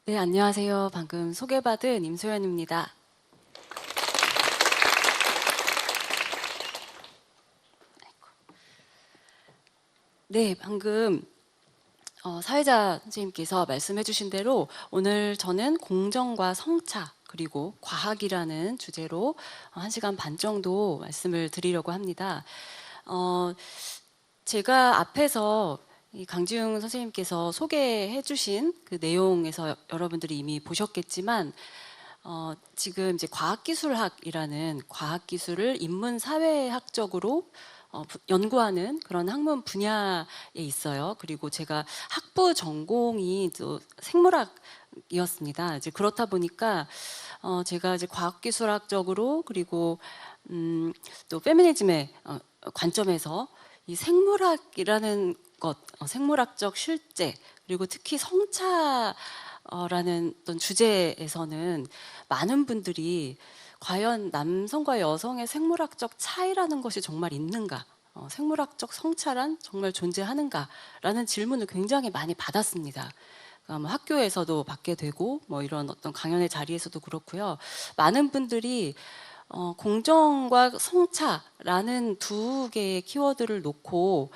네, 안녕하세요. 방금 소개받은 임소연입니다. 네, 방금 사회자 선생님께서 말씀해 주신 대로 오늘 저는 공정과 성차 그리고 과학이라는 주제로 1시간 반 정도 말씀을 드리려고 합니다. 제가 앞에서 이 강지웅 선생님께서 소개해 주신 그 내용에서 여러분들이 이미 보셨겠지만 지금 이제 과학기술학이라는 과학기술을 인문사회학적으로 연구하는 그런 학문 분야에 있어요. 그리고 제가 학부 전공이 또 생물학이었습니다. 이제 그렇다 보니까 제가 이제 과학기술학적으로 그리고 또 페미니즘의 관점에서 이 생물학이라는 것, 생물학적 실제 그리고 특히 성차 라는 어떤 주제에서는 많은 분들이 과연 남성과 여성의 생물학적 차이라는 것이 정말 있는가? 생물학적 성차란 정말 존재하는가라는 질문을 굉장히 많이 받았습니다. 뭐 학교에서도 받게 되고 뭐 이런 어떤 강연의 자리에서도 그렇고요. 많은 분들이 공정과 성차라는 두 개의 키워드를 놓고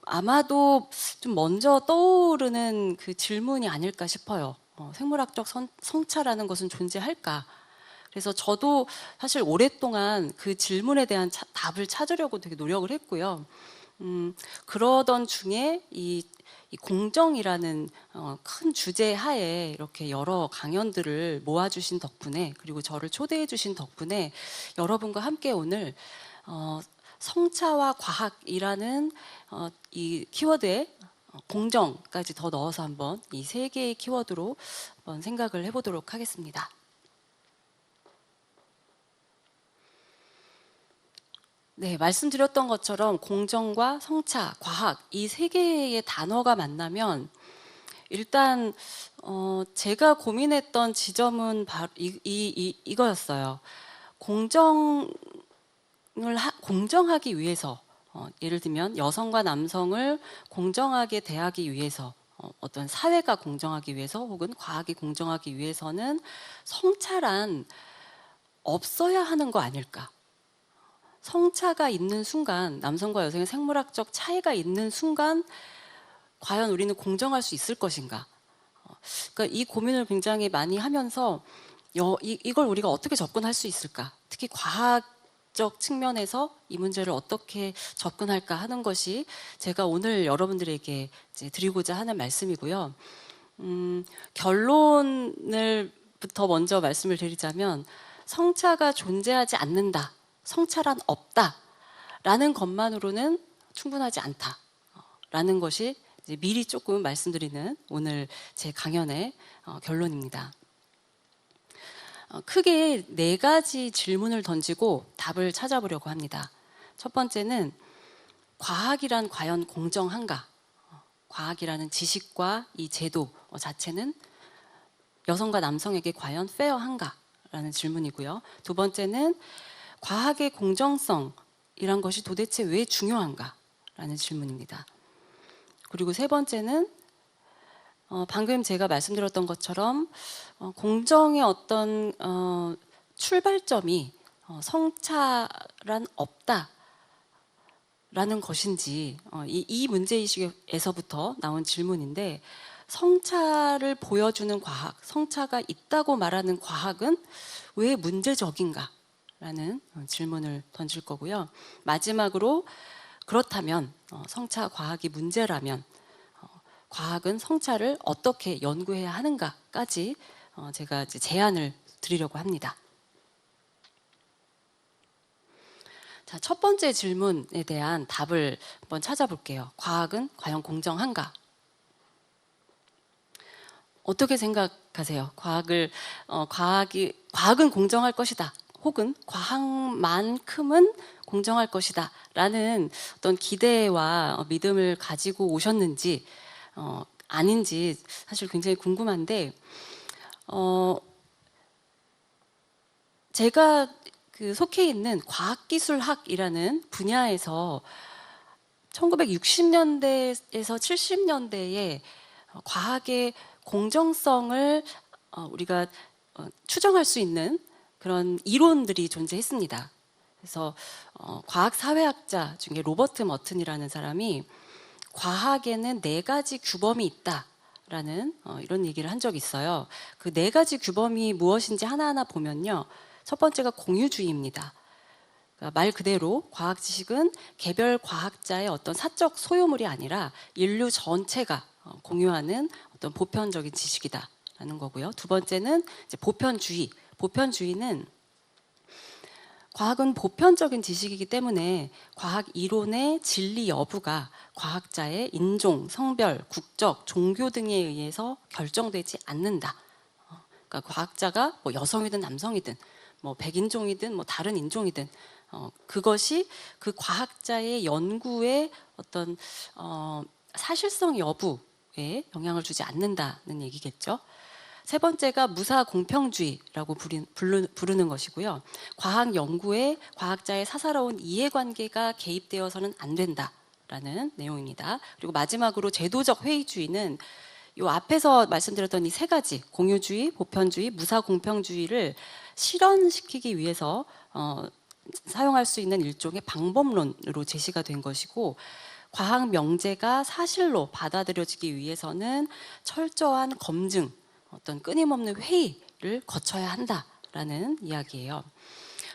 아마도 좀 먼저 떠오르는 그 질문이 아닐까 싶어요. 생물학적 성차라는 것은 존재할까? 그래서 저도 사실 오랫동안 그 질문에 대한 답을 찾으려고 되게 노력을 했고요. 그러던 중에 이 공정이라는 큰 주제 하에 이렇게 여러 강연들을 모아주신 덕분에 그리고 저를 초대해 주신 덕분에 여러분과 함께 오늘 성차와 과학이라는 이 키워드에 공정까지 더 넣어서 한번 이 세 개의 키워드로 한번 생각을 해보도록 하겠습니다. 네, 말씀드렸던 것처럼 공정과 성차, 과학 이 세 개의 단어가 만나면 일단 제가 고민했던 지점은 바로 이거였어요. 공정하기 위해서 예를 들면 여성과 남성을 공정하게 대하기 위해서 어떤 사회가 공정하기 위해서 혹은 과학이 공정하기 위해서는 성차란 없어야 하는 거 아닐까? 성차가 있는 순간, 남성과 여성의 생물학적 차이가 있는 순간, 과연 우리는 공정할 수 있을 것인가? 그러니까 이 고민을 굉장히 많이 하면서 이걸 우리가 어떻게 접근할 수 있을까? 특히 과학적 측면에서 이 문제를 어떻게 접근할까 하는 것이 제가 오늘 여러분들에게 이제 드리고자 하는 말씀이고요. 결론을부터 먼저 말씀을 드리자면 성차가 존재하지 않는다. 성차란 없다. 라는 것만으로는 충분하지 않다. 라는 것이 이제 미리 조금 말씀드리는 오늘 제 강연의 결론입니다. 크게 4가지 질문을 던지고 답을 찾아보려고 합니다. 첫 번째는 과학이란 과연 공정한가? 과학이라는 지식과 이 제도 자체는 여성과 남성에게 과연 페어한가? 라는 질문이고요. 두 번째는 과학의 공정성이란 것이 도대체 왜 중요한가? 라는 질문입니다. 그리고 세 번째는 방금 제가 말씀드렸던 것처럼 공정의 어떤 출발점이 성차란 없다라는 것인지 이 문제의식에서부터 나온 질문인데 성차를 보여주는 과학, 성차가 있다고 말하는 과학은 왜 문제적인가? 라는 질문을 던질 거고요. 마지막으로 그렇다면 성차 과학이 문제라면 과학은 성차를 어떻게 연구해야 하는가까지 제가 이제 제안을 드리려고 합니다. 자, 첫 번째 질문에 대한 답을 한번 찾아볼게요. 과학은 과연 공정한가? 어떻게 생각하세요? 과학은 공정할 것이다. 혹은 과학만큼은 공정할 것이다. 라는 어떤 기대와 믿음을 가지고 오셨는지, 아닌지 사실 굉장히 궁금한데, 제가 그 속해 있는 과학기술학이라는 분야에서 1960년대에서 70년대에 과학의 공정성을 우리가 추정할 수 있는 그런 이론들이 존재했습니다. 그래서 과학사회학자 중에 로버트 머튼이라는 사람이 과학에는 4가지 규범이 있다라는 이런 얘기를 한 적이 있어요. 그 4가지 규범이 무엇인지 하나하나 보면요. 첫 번째가 공유주의입니다. 그러니까 말 그대로 과학 지식은 개별 과학자의 어떤 사적 소유물이 아니라 인류 전체가 공유하는 어떤 보편적인 지식이다라는 거고요. 두 번째는 이제 보편주의. 보편주의는 과학은 보편적인 지식이기 때문에 과학 이론의 진리 여부가 과학자의 인종, 성별, 국적, 종교 등에 의해서 결정되지 않는다. 그러니까 과학자가 뭐 여성이든 남성이든 뭐 백인종이든 뭐 다른 인종이든 그것이 그 과학자의 연구의 어떤 사실성 여부에 영향을 주지 않는다는 얘기겠죠. 세 번째가 무사 공평주의라고 부르는 것이고요. 과학 연구에 과학자의 사사로운 이해관계가 개입되어서는 안 된다라는 내용입니다. 그리고 마지막으로 제도적 회의주의는 이 앞에서 말씀드렸던 이 3가지 공유주의, 보편주의, 무사 공평주의를 실현시키기 위해서 사용할 수 있는 일종의 방법론으로 제시가 된 것이고, 과학 명제가 사실로 받아들여지기 위해서는 철저한 검증, 어떤 끊임없는 회의를 거쳐야 한다라는 이야기예요.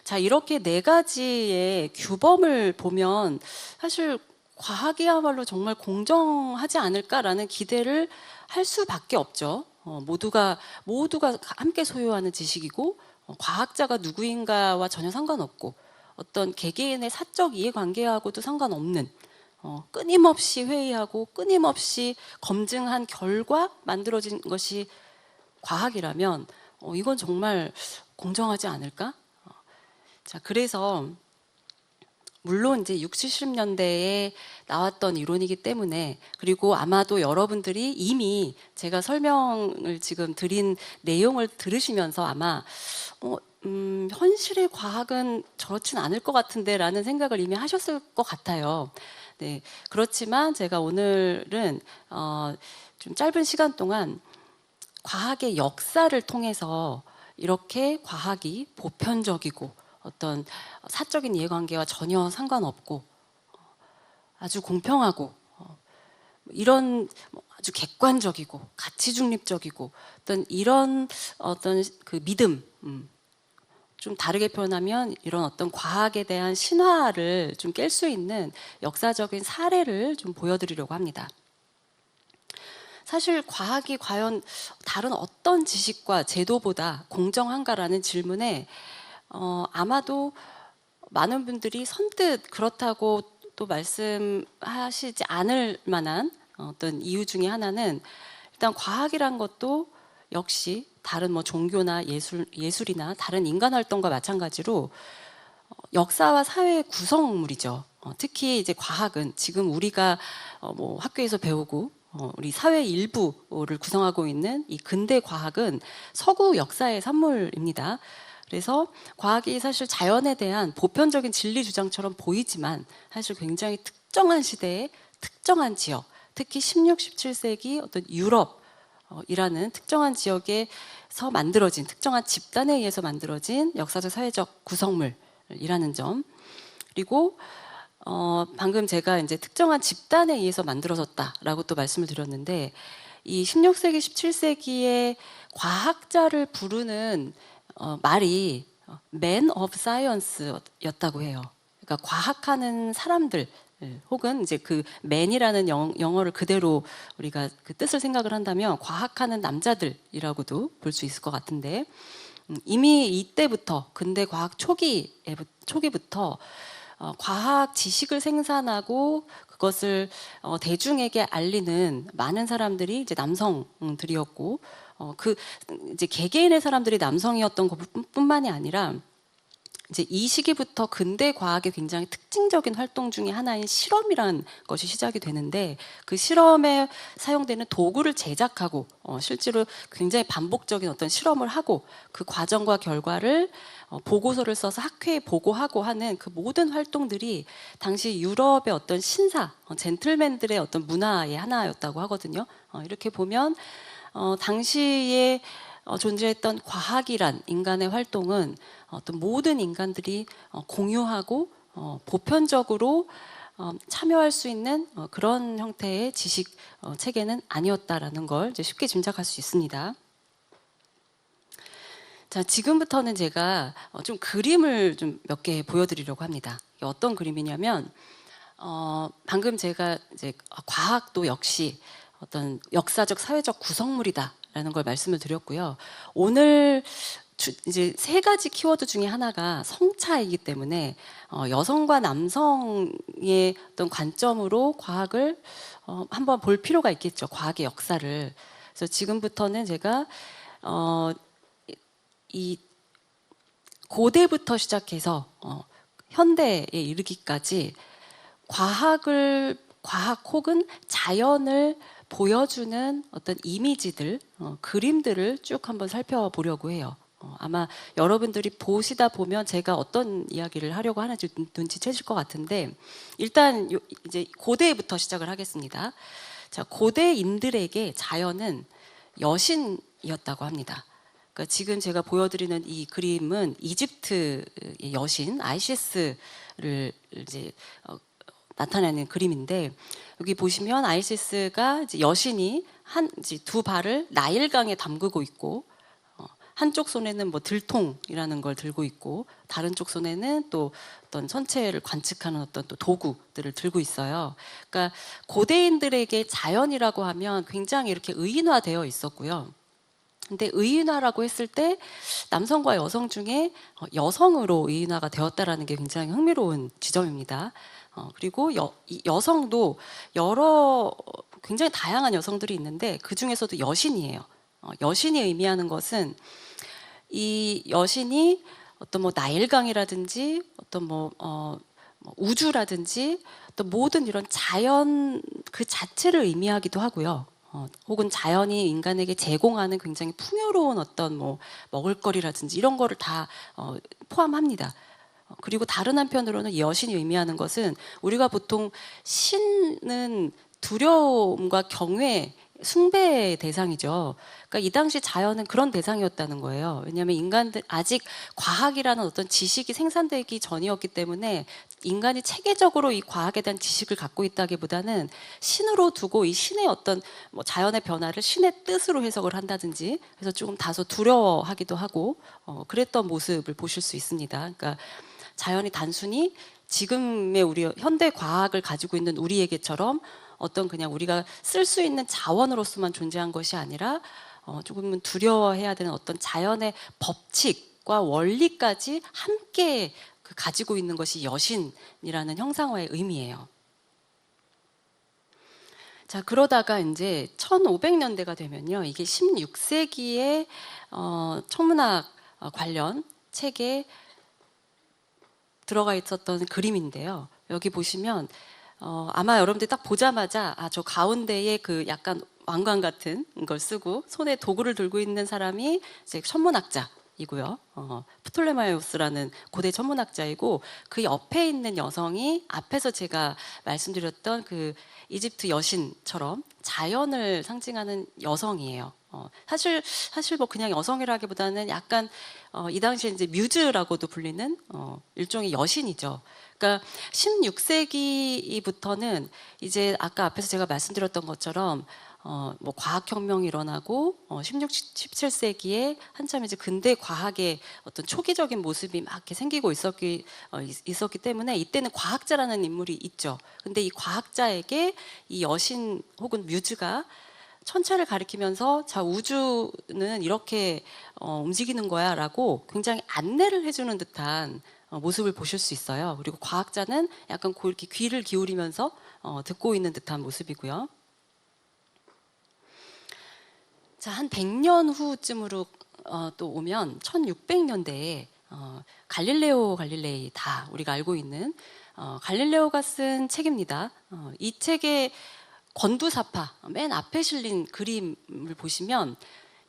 자, 이렇게 4가지의 규범을 보면 사실 과학이야말로 정말 공정하지 않을까라는 기대를 할 수밖에 없죠. 모두가 함께 소유하는 지식이고 과학자가 누구인가와 전혀 상관없고 어떤 개개인의 사적 이해관계하고도 상관없는 끊임없이 회의하고 끊임없이 검증한 결과 만들어진 것이 과학이라면 이건 정말 공정하지 않을까? 자, 그래서 물론 이제 60, 70년대에 나왔던 이론이기 때문에, 그리고 아마도 여러분들이 이미 제가 설명을 지금 드린 내용을 들으시면서 아마 현실의 과학은 저렇진 않을 것 같은데 라는 생각을 이미 하셨을 것 같아요. 네, 그렇지만 제가 오늘은 좀 짧은 시간 동안 과학의 역사를 통해서 이렇게 과학이 보편적이고 어떤 사적인 이해관계와 전혀 상관없고 아주 공평하고 이런 아주 객관적이고 가치 중립적이고 어떤 이런 어떤 그 믿음, 좀 다르게 표현하면 이런 어떤 과학에 대한 신화를 좀 깰 수 있는 역사적인 사례를 좀 보여드리려고 합니다. 사실 과학이 과연 다른 어떤 지식과 제도보다 공정한가라는 질문에 아마도 많은 분들이 선뜻 그렇다고 또 말씀하시지 않을 만한 어떤 이유 중에 하나는, 일단 과학이란 것도 역시 다른 뭐 종교나 예술이나 다른 인간 활동과 마찬가지로 역사와 사회의 구성물이죠. 특히 이제 과학은 지금 우리가 뭐 학교에서 배우고 우리 사회 일부를 구성하고 있는 이 근대 과학은 서구 역사의 산물입니다. 그래서 과학이 사실 자연에 대한 보편적인 진리 주장처럼 보이지만 사실 굉장히 특정한 시대에 특정한 지역, 특히 16, 17세기 어떤 유럽이라는 특정한 지역에서 만들어진, 특정한 집단에 의해서 만들어진 역사적 사회적 구성물이라는 점, 그리고 방금 제가 이제 특정한 집단에 의해서 만들어졌다라고 또 말씀을 드렸는데, 이 16세기, 17세기의 과학자를 부르는 말이 Man of Science였다고 해요. 그러니까 과학하는 사람들, 혹은 이제 그 man이라는 영어를 그대로 우리가 그 뜻을 생각을 한다면 과학하는 남자들이라고도 볼 수 있을 것 같은데, 이미 이때부터 근대 과학 초기부터 과학 지식을 생산하고 그것을 대중에게 알리는 많은 사람들이 이제 남성들이었고, 그 이제 개개인의 사람들이 남성이었던 것뿐만이 아니라 이제 이 시기부터 근대 과학의 굉장히 특징적인 활동 중에 하나인 실험이라는 것이 시작이 되는데, 그 실험에 사용되는 도구를 제작하고 실제로 굉장히 반복적인 어떤 실험을 하고 그 과정과 결과를 보고서를 써서 학회에 보고하고 하는 그 모든 활동들이 당시 유럽의 어떤 신사, 젠틀맨들의 어떤 문화의 하나였다고 하거든요. 이렇게 보면 당시에 존재했던 과학이란 인간의 활동은 어떤 모든 인간들이 공유하고 보편적으로 참여할 수 있는 그런 형태의 지식 체계는 아니었다라는 걸 이제 쉽게 짐작할 수 있습니다. 자, 지금부터는 제가 좀 그림을 좀 몇 개 보여드리려고 합니다. 이게 어떤 그림이냐면 방금 제가 이제 과학도 역시 어떤 역사적 사회적 구성물이다라는 걸 말씀을 드렸고요. 오늘 이제 세 가지 키워드 중에 하나가 성차이기 때문에 여성과 남성의 어떤 관점으로 과학을 한번 볼 필요가 있겠죠. 과학의 역사를. 그래서 지금부터는 제가 이 고대부터 시작해서 현대에 이르기까지 과학 혹은 자연을 보여주는 어떤 이미지들, 그림들을 쭉 한번 살펴보려고 해요. 아마 여러분들이 보시다 보면 제가 어떤 이야기를 하려고 하는지 눈치채실 것 같은데, 일단 이제 고대부터 시작을 하겠습니다. 자, 고대인들에게 자연은 여신이었다고 합니다. 그러니까 지금 제가 보여드리는 이 그림은 이집트의 여신 아이시스를 이제 나타내는 그림인데, 여기 보시면 아이시스가 이제 여신이 이제 두 발을 나일강에 담그고 있고, 한쪽 손에는 뭐 들통이라는 걸 들고 있고, 다른 쪽 손에는 또 어떤 천체를 관측하는 어떤 또 도구들을 들고 있어요. 그러니까 고대인들에게 자연이라고 하면 굉장히 이렇게 의인화되어 있었고요. 근데 의인화라고 했을 때 남성과 여성 중에 여성으로 의인화가 되었다라는 게 굉장히 흥미로운 지점입니다. 그리고 여성도 굉장히 다양한 여성들이 있는데 그 중에서도 여신이에요. 여신이 의미하는 것은 이 여신이 어떤 뭐 나일강이라든지 어떤 뭐 우주라든지 어떤 모든 이런 자연 그 자체를 의미하기도 하고요. 혹은 자연이 인간에게 제공하는 굉장히 풍요로운 어떤 뭐 먹을거리라든지 이런 거를 다 포함합니다. 그리고 다른 한편으로는 여신이 의미하는 것은 우리가 보통 신은 두려움과 경외, 숭배의 대상이죠. 그러니까 이 당시 자연은 그런 대상이었다는 거예요. 왜냐하면 인간들 아직 과학이라는 어떤 지식이 생산되기 전이었기 때문에 인간이 체계적으로 이 과학에 대한 지식을 갖고 있다기보다는 신으로 두고 이 신의 어떤 뭐 자연의 변화를 신의 뜻으로 해석을 한다든지 그래서 조금 다소 두려워하기도 하고 그랬던 모습을 보실 수 있습니다. 그러니까 자연이 단순히 지금의 우리 현대 과학을 가지고 있는 우리에게처럼 어떤 그냥 우리가 쓸 수 있는 자원으로서만 존재한 것이 아니라 조금은 두려워해야 되는 어떤 자연의 법칙과 원리까지 함께 가지고 있는 것이 여신이라는 형상화의 의미예요. 자, 그러다가 이제 1500년대가 되면요. 이게 16세기의 천문학 관련 책에 들어가 있었던 그림인데요. 여기 보시면 아마 여러분들이 딱 보자마자 저 가운데에 그 약간 왕관 같은 걸 쓰고 손에 도구를 들고 있는 사람이 이제 천문학자이고요. 프톨레마이오스라는 고대 천문학자이고 그 옆에 있는 여성이 앞에서 제가 말씀드렸던 그 이집트 여신처럼 자연을 상징하는 여성이에요. 사실 뭐 그냥 여성이라기보다는 약간 이 당시에 이제 뮤즈라고도 불리는 일종의 여신이죠. 그러니까 16세기부터는 이제 아까 앞에서 제가 말씀드렸던 것처럼 뭐 과학혁명이 일어나고 16, 17세기에 한참 이제 근대 과학의 어떤 초기적인 모습이 막 이렇게 생기고 있었기 때문에 이때는 과학자라는 인물이 있죠. 근데 이 과학자에게 이 여신 혹은 뮤즈가 천체를 가리키면서 자 우주는 이렇게 움직이는 거야라고 굉장히 안내를 해주는 듯한 모습을 보실 수 있어요. 그리고 과학자는 약간 이렇게 귀를 기울이면서 듣고 있는 듯한 모습이고요. 자, 한 100년 후쯤으로 또 오면 1600년대에 갈릴레오 갈릴레이 다 우리가 알고 있는 갈릴레오가 쓴 책입니다. 이 책의 권두사파 맨 앞에 실린 그림을 보시면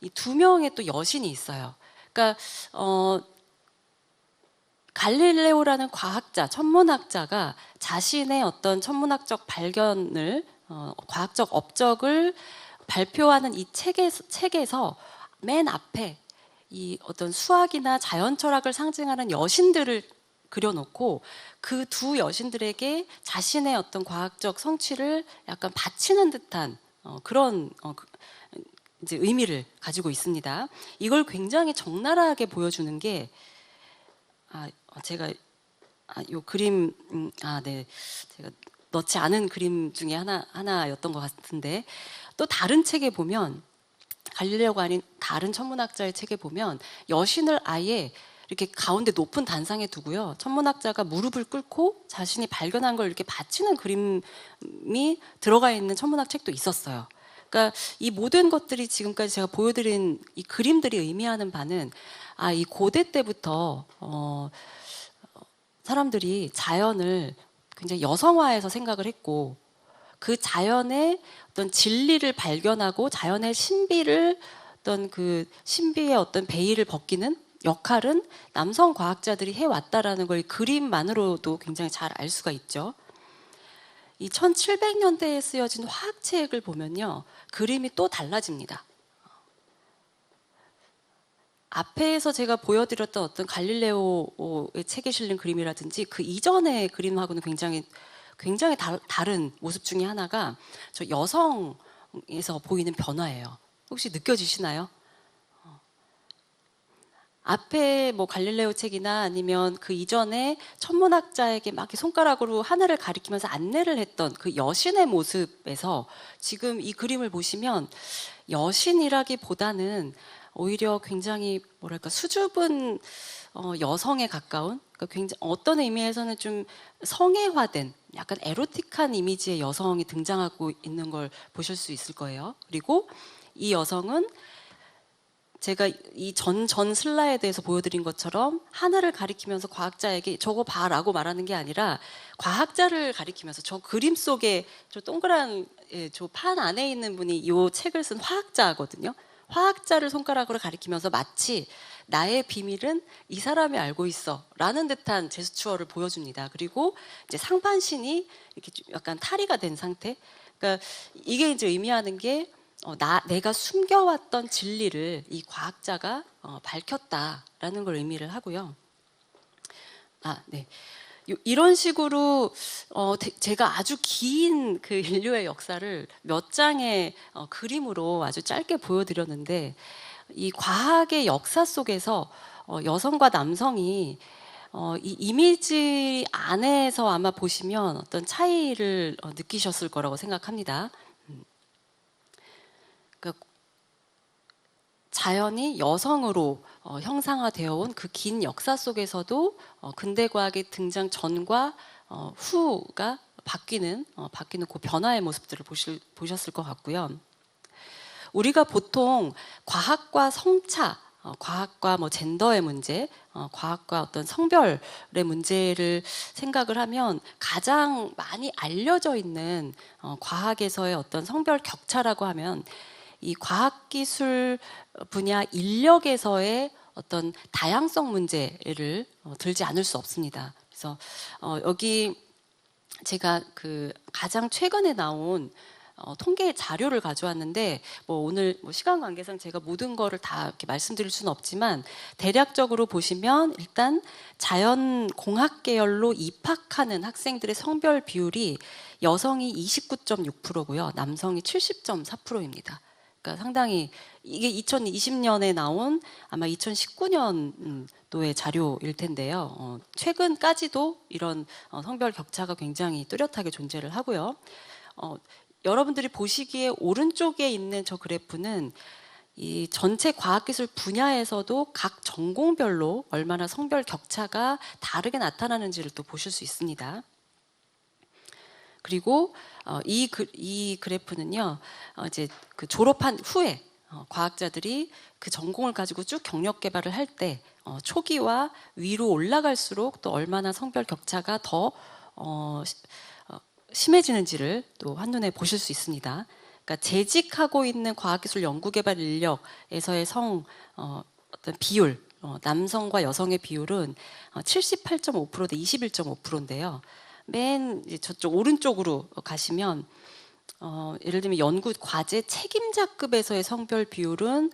이 두 명의 또 여신이 있어요. 그러니까 갈릴레오라는 과학자, 천문학자가 자신의 어떤 천문학적 발견을 과학적 업적을 발표하는 이 책에서 맨 앞에 이 어떤 수학이나 자연 철학을 상징하는 여신들을 그려놓고 그 두 여신들에게 자신의 어떤 과학적 성취를 약간 바치는 듯한 그런 이제 의미를 가지고 있습니다. 이걸 굉장히 적나라하게 보여주는 게 제가 요 그림 네, 제가 넣지 않은 그림 중에 하나였던 것 같은데, 또 다른 책에 보면, 갈릴레오가 아닌 다른 천문학자의 책에 보면 여신을 아예 이렇게 가운데 높은 단상에 두고요, 천문학자가 무릎을 꿇고 자신이 발견한 걸 이렇게 바치는 그림이 들어가 있는 천문학 책도 있었어요. 그러니까 이 모든 것들이 지금까지 제가 보여드린 이 그림들이 의미하는 바는 이 고대 때부터 사람들이 자연을 굉장히 여성화해서 생각을 했고, 그 자연의 어떤 진리를 발견하고 자연의 신비를, 어떤 그 신비의 어떤 베일을 벗기는 역할은 남성 과학자들이 해왔다라는 걸 그림만으로도 굉장히 잘 알 수가 있죠. 이 1700년대에 쓰여진 화학책을 보면요, 그림이 또 달라집니다. 앞에서 제가 보여드렸던 어떤 갈릴레오의 책에 실린 그림이라든지 그 이전의 그림하고는 굉장히 다른 모습 중에 하나가 저 여성에서 보이는 변화예요. 혹시 느껴지시나요? 앞에 뭐 갈릴레오 책이나 아니면 그 이전에 천문학자에게 막 이렇게 손가락으로 하늘을 가리키면서 안내를 했던 그 여신의 모습에서 지금 이 그림을 보시면 여신이라기보다는 오히려 굉장히 뭐랄까 수줍은 여성에 가까운, 그러니까 굉장히 어떤 의미에서는 좀 성애화된 약간 에로틱한 이미지의 여성이 등장하고 있는 걸 보실 수 있을 거예요. 그리고 이 여성은 제가 이 전 슬라이드에서 보여드린 것처럼 하늘을 가리키면서 과학자에게 저거 봐라고 말하는 게 아니라 과학자를 가리키면서 저 그림 속에 저 동그란 저 판 안에 있는 분이 이 책을 쓴 화학자거든요. 화학자를 손가락으로 가리키면서 마치 나의 비밀은 이 사람이 알고 있어 라는 듯한 제스처를 보여줍니다. 그리고 이제 상반신이 이렇게 약간 탈의가 된 상태. 그러니까 이게 이제 의미하는 게 내가 숨겨왔던 진리를 이 과학자가 밝혔다라는 걸 의미를 하고요. 네. 이런 식으로 제가 아주 긴 그 인류의 역사를 몇 장의 그림으로 아주 짧게 보여드렸는데, 이 과학의 역사 속에서 여성과 남성이 이 이미지 안에서 아마 보시면 어떤 차이를 느끼셨을 거라고 생각합니다. 그러니까 자연이 여성으로 형상화되어 온 그 긴 역사 속에서도 근대 과학의 등장 전과 후가 바뀌는 그 변화의 모습들을 보셨을 것 같고요. 우리가 보통 과학과 성차, 과학과 뭐 젠더의 문제, 과학과 어떤 성별의 문제를 생각을 하면 가장 많이 알려져 있는 과학에서의 어떤 성별 격차라고 하면 이 과학기술 분야 인력에서의 어떤 다양성 문제를 들지 않을 수 없습니다. 그래서 여기 제가 그 가장 최근에 나온 통계 자료를 가져왔는데, 뭐 오늘 뭐 시간 관계상 제가 모든 거를 다 이렇게 말씀드릴 수는 없지만 대략적으로 보시면 일단 자연공학 계열로 입학하는 학생들의 성별 비율이 여성이 29.6%고요, 남성이 70.4%입니다. 그러니까 상당히 이게 2020년에 나온 아마 2019년도의 자료일 텐데요. 최근까지도 이런 성별 격차가 굉장히 뚜렷하게 존재를 하고요. 여러분들이 보시기에 오른쪽에 있는 저 그래프는 이 전체 과학기술 분야에서도 각 전공별로 얼마나 성별 격차가 다르게 나타나는지를 또 보실 수 있습니다. 그리고 이 그래프는요, 이제 그 졸업한 후에 과학자들이 그 전공을 가지고 쭉 경력 개발을 할 때 초기와 위로 올라갈수록 또 얼마나 성별 격차가 더 심해지는지를 또 한눈에 보실 수 있습니다. 그러니까 재직하고 있는 과학기술 연구개발 인력에서의 어떤 비율, 남성과 여성의 비율은 78.5% 대 21.5%인데요. 맨 저쪽 오른쪽으로 가시면 예를 들면 연구 과제 책임자급에서의 성별 비율은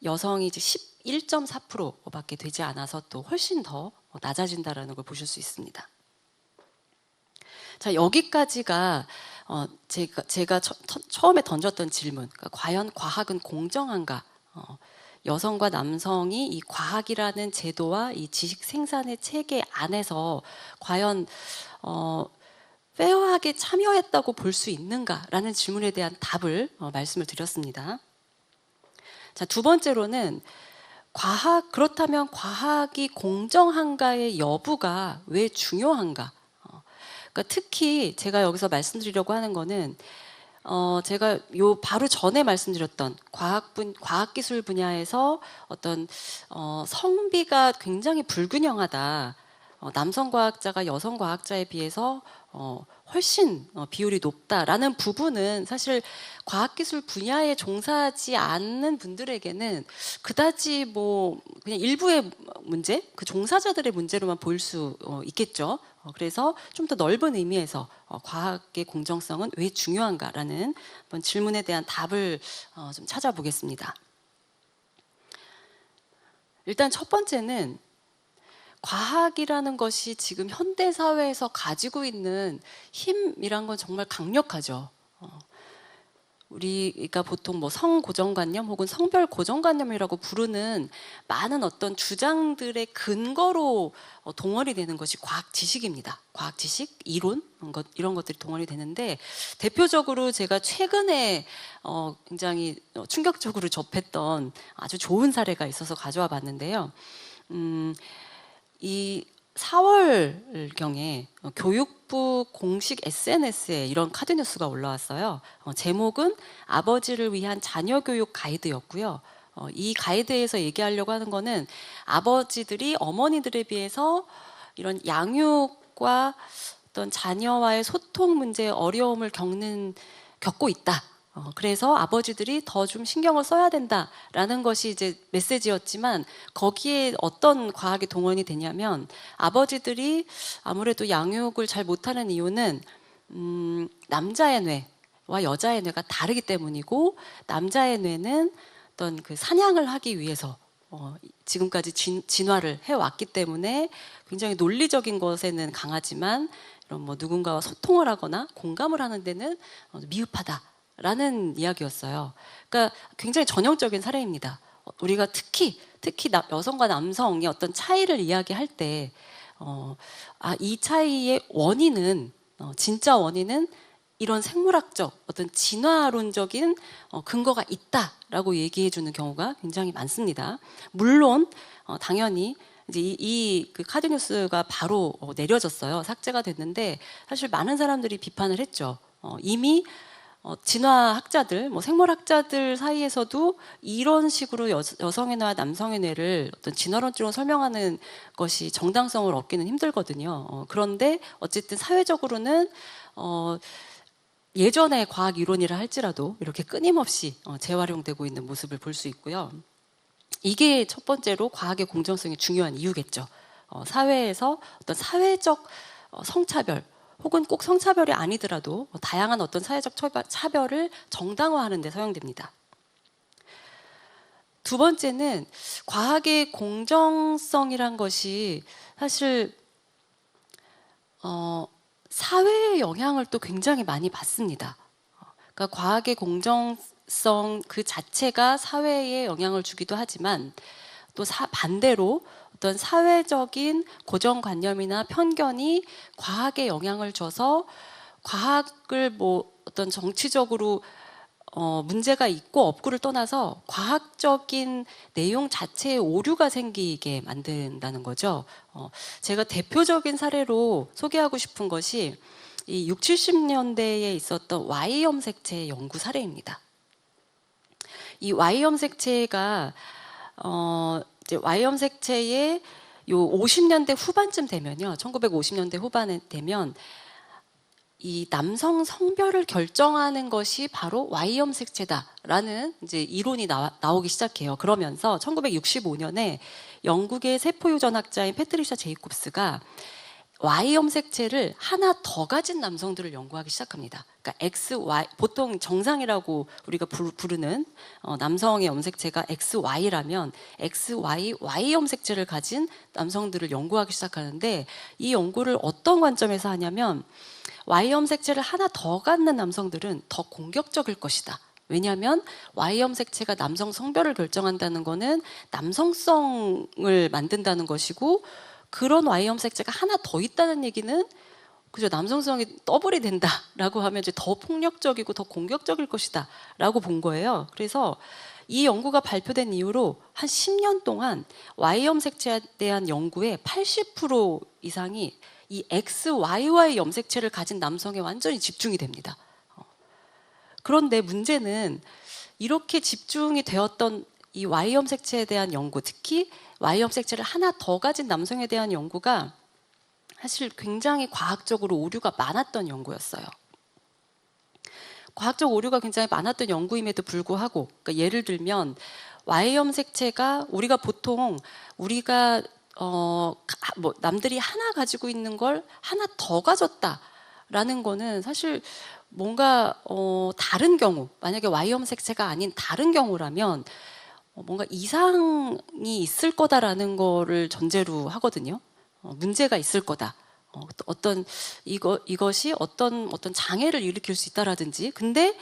여성이 이제 11.4%밖에 되지 않아서 또 훨씬 더 낮아진다라는 걸 보실 수 있습니다. 자, 여기까지가 제가 처음에 던졌던 질문, 그러니까 과연 과학은 공정한가? 여성과 남성이 이 과학이라는 제도와 이 지식 생산의 체계 안에서 과연 페어하게 참여했다고 볼 수 있는가라는 질문에 대한 답을 말씀을 드렸습니다. 자, 두 번째로는 그렇다면 과학이 공정한가의 여부가 왜 중요한가? 그러니까 특히 제가 여기서 말씀드리려고 하는 거는 제가 바로 전에 말씀드렸던 과학기술 분야에서 어떤 성비가 굉장히 불균형하다. 남성 과학자가 여성 과학자에 비해서 훨씬 비율이 높다라는 부분은 사실 과학기술 분야에 종사하지 않는 분들에게는 그다지 그냥 일부의 문제, 그 종사자들의 문제로만 보일 수 있겠죠. 그래서 좀 더 넓은 의미에서 과학의 공정성은 왜 중요한가라는 한번 질문에 대한 답을 좀 찾아보겠습니다. 일단 첫 번째는 과학이라는 것이 지금 현대 사회에서 가지고 있는 힘이란 건 정말 강력하죠. 우리가 보통 성고정관념 혹은 성별 고정관념이라고 부르는 많은 어떤 주장들의 근거로 동원이 되는 것이 과학 지식입니다. 과학 지식, 이론 이런 것들이 동원이 되는데 대표적으로 제가 최근에 굉장히 충격적으로 접했던 아주 좋은 사례가 있어서 가져와 봤는데요. 이 4월경에 교육부 공식 SNS에 이런 카드 뉴스가 올라왔어요. 제목은 아버지를 위한 자녀 교육 가이드였고요. 이 가이드에서 얘기하려고 하는 거는 아버지들이 어머니들에 비해서 이런 양육과 어떤 자녀와의 소통 문제에 어려움을 겪고 있다. 그래서 아버지들이 더 좀 신경을 써야 된다라는 것이 이제 메시지였지만 거기에 어떤 과학이 동원이 되냐면 아버지들이 아무래도 양육을 잘 못하는 이유는 남자의 뇌와 여자의 뇌가 다르기 때문이고 남자의 뇌는 어떤 그 사냥을 하기 위해서 지금까지 진화를 해왔기 때문에 굉장히 논리적인 것에는 강하지만 이런 누군가와 소통을 하거나 공감을 하는 데는 미흡하다. 라는 이야기였어요. 그러니까 굉장히 전형적인 사례입니다. 우리가 특히 여성과 남성의 어떤 차이를 이야기할 때, 이 차이의 원인은, 진짜 원인은 이런 생물학적, 어떤 진화론적인 근거가 있다라고 얘기해주는 경우가 굉장히 많습니다. 물론, 당연히, 이제 그 카드뉴스가 바로 내려졌어요. 삭제가 됐는데, 사실 많은 사람들이 비판을 했죠. 이미 진화학자들, 생물학자들 사이에서도 이런 식으로 여성의 뇌와 남성의 뇌를 어떤 진화론적으로 설명하는 것이 정당성을 얻기는 힘들거든요. 그런데 어쨌든 사회적으로는 예전의 과학 이론이라 할지라도 이렇게 끊임없이 재활용되고 있는 모습을 볼 수 있고요. 이게 첫 번째로 과학의 공정성이 중요한 이유겠죠. 사회에서 어떤 사회적 성차별, 혹은 꼭 성차별이 아니더라도 다양한 어떤 사회적 차별을 정당화하는 데 사용됩니다. 두 번째는 과학의 공정성이란 것이 사실 사회의 영향을 또 굉장히 많이 받습니다. 그러니까 과학의 공정성 그 자체가 사회에 영향을 주기도 하지만 또 반대로 어떤 사회적인 고정관념이나 편견이 과학에 영향을 줘서 과학을 어떤 정치적으로 문제가 있고 없고를 떠나서 과학적인 내용 자체에 오류가 생기게 만든다는 거죠. 제가 대표적인 사례로 소개하고 싶은 것이 이 60, 70년대에 있었던 Y 염색체 연구 사례입니다. 이 Y 염색체가 이제 Y 염색체의 요 50년대 후반쯤 되면요, 1950년대 후반에 되면 이 남성 성별을 결정하는 것이 바로 Y 염색체다라는 이제 이론이 나오기 시작해요. 그러면서 1965년에 영국의 세포 유전학자인 패트리샤 제이콥스가 Y 염색체를 하나 더 가진 남성들을 연구하기 시작합니다. 그러니까 XY, 보통 정상이라고 우리가 부르는 남성의 염색체가 XY라면 XY, Y 염색체를 가진 남성들을 연구하기 시작하는데, 이 연구를 어떤 관점에서 하냐면 Y 염색체를 하나 더 갖는 남성들은 더 공격적일 것이다. 왜냐하면 Y 염색체가 남성 성별을 결정한다는 것은 남성성을 만든다는 것이고, 그런 Y 염색체가 하나 더 있다는 얘기는 그죠, 남성성이 더블이 된다라고 하면 이제 더 폭력적이고 더 공격적일 것이다라고 본 거예요. 그래서 이 연구가 발표된 이후로 한 10년 동안 Y 염색체에 대한 연구의 80% 이상이 이 XYY 염색체를 가진 남성에 완전히 집중이 됩니다. 그런데 문제는 이렇게 집중이 되었던 이 Y 염색체에 대한 연구, 특히 Y 염색체를 하나 더 가진 남성에 대한 연구가 사실 굉장히 과학적으로 오류가 많았던 연구였어요. 과학적 오류가 굉장히 많았던 연구임에도 불구하고, 그러니까 예를 들면 Y 염색체가 우리가 보통 남들이 하나 가지고 있는 걸 하나 더 가졌다라는 거는 사실 뭔가 다른 경우, 만약에 Y 염색체가 아닌 다른 경우라면 뭔가 이상이 있을 거다라는 거를 전제로 하거든요. 문제가 있을 거다. 이것이 어떤 장애를 일으킬 수 있다라든지. 근데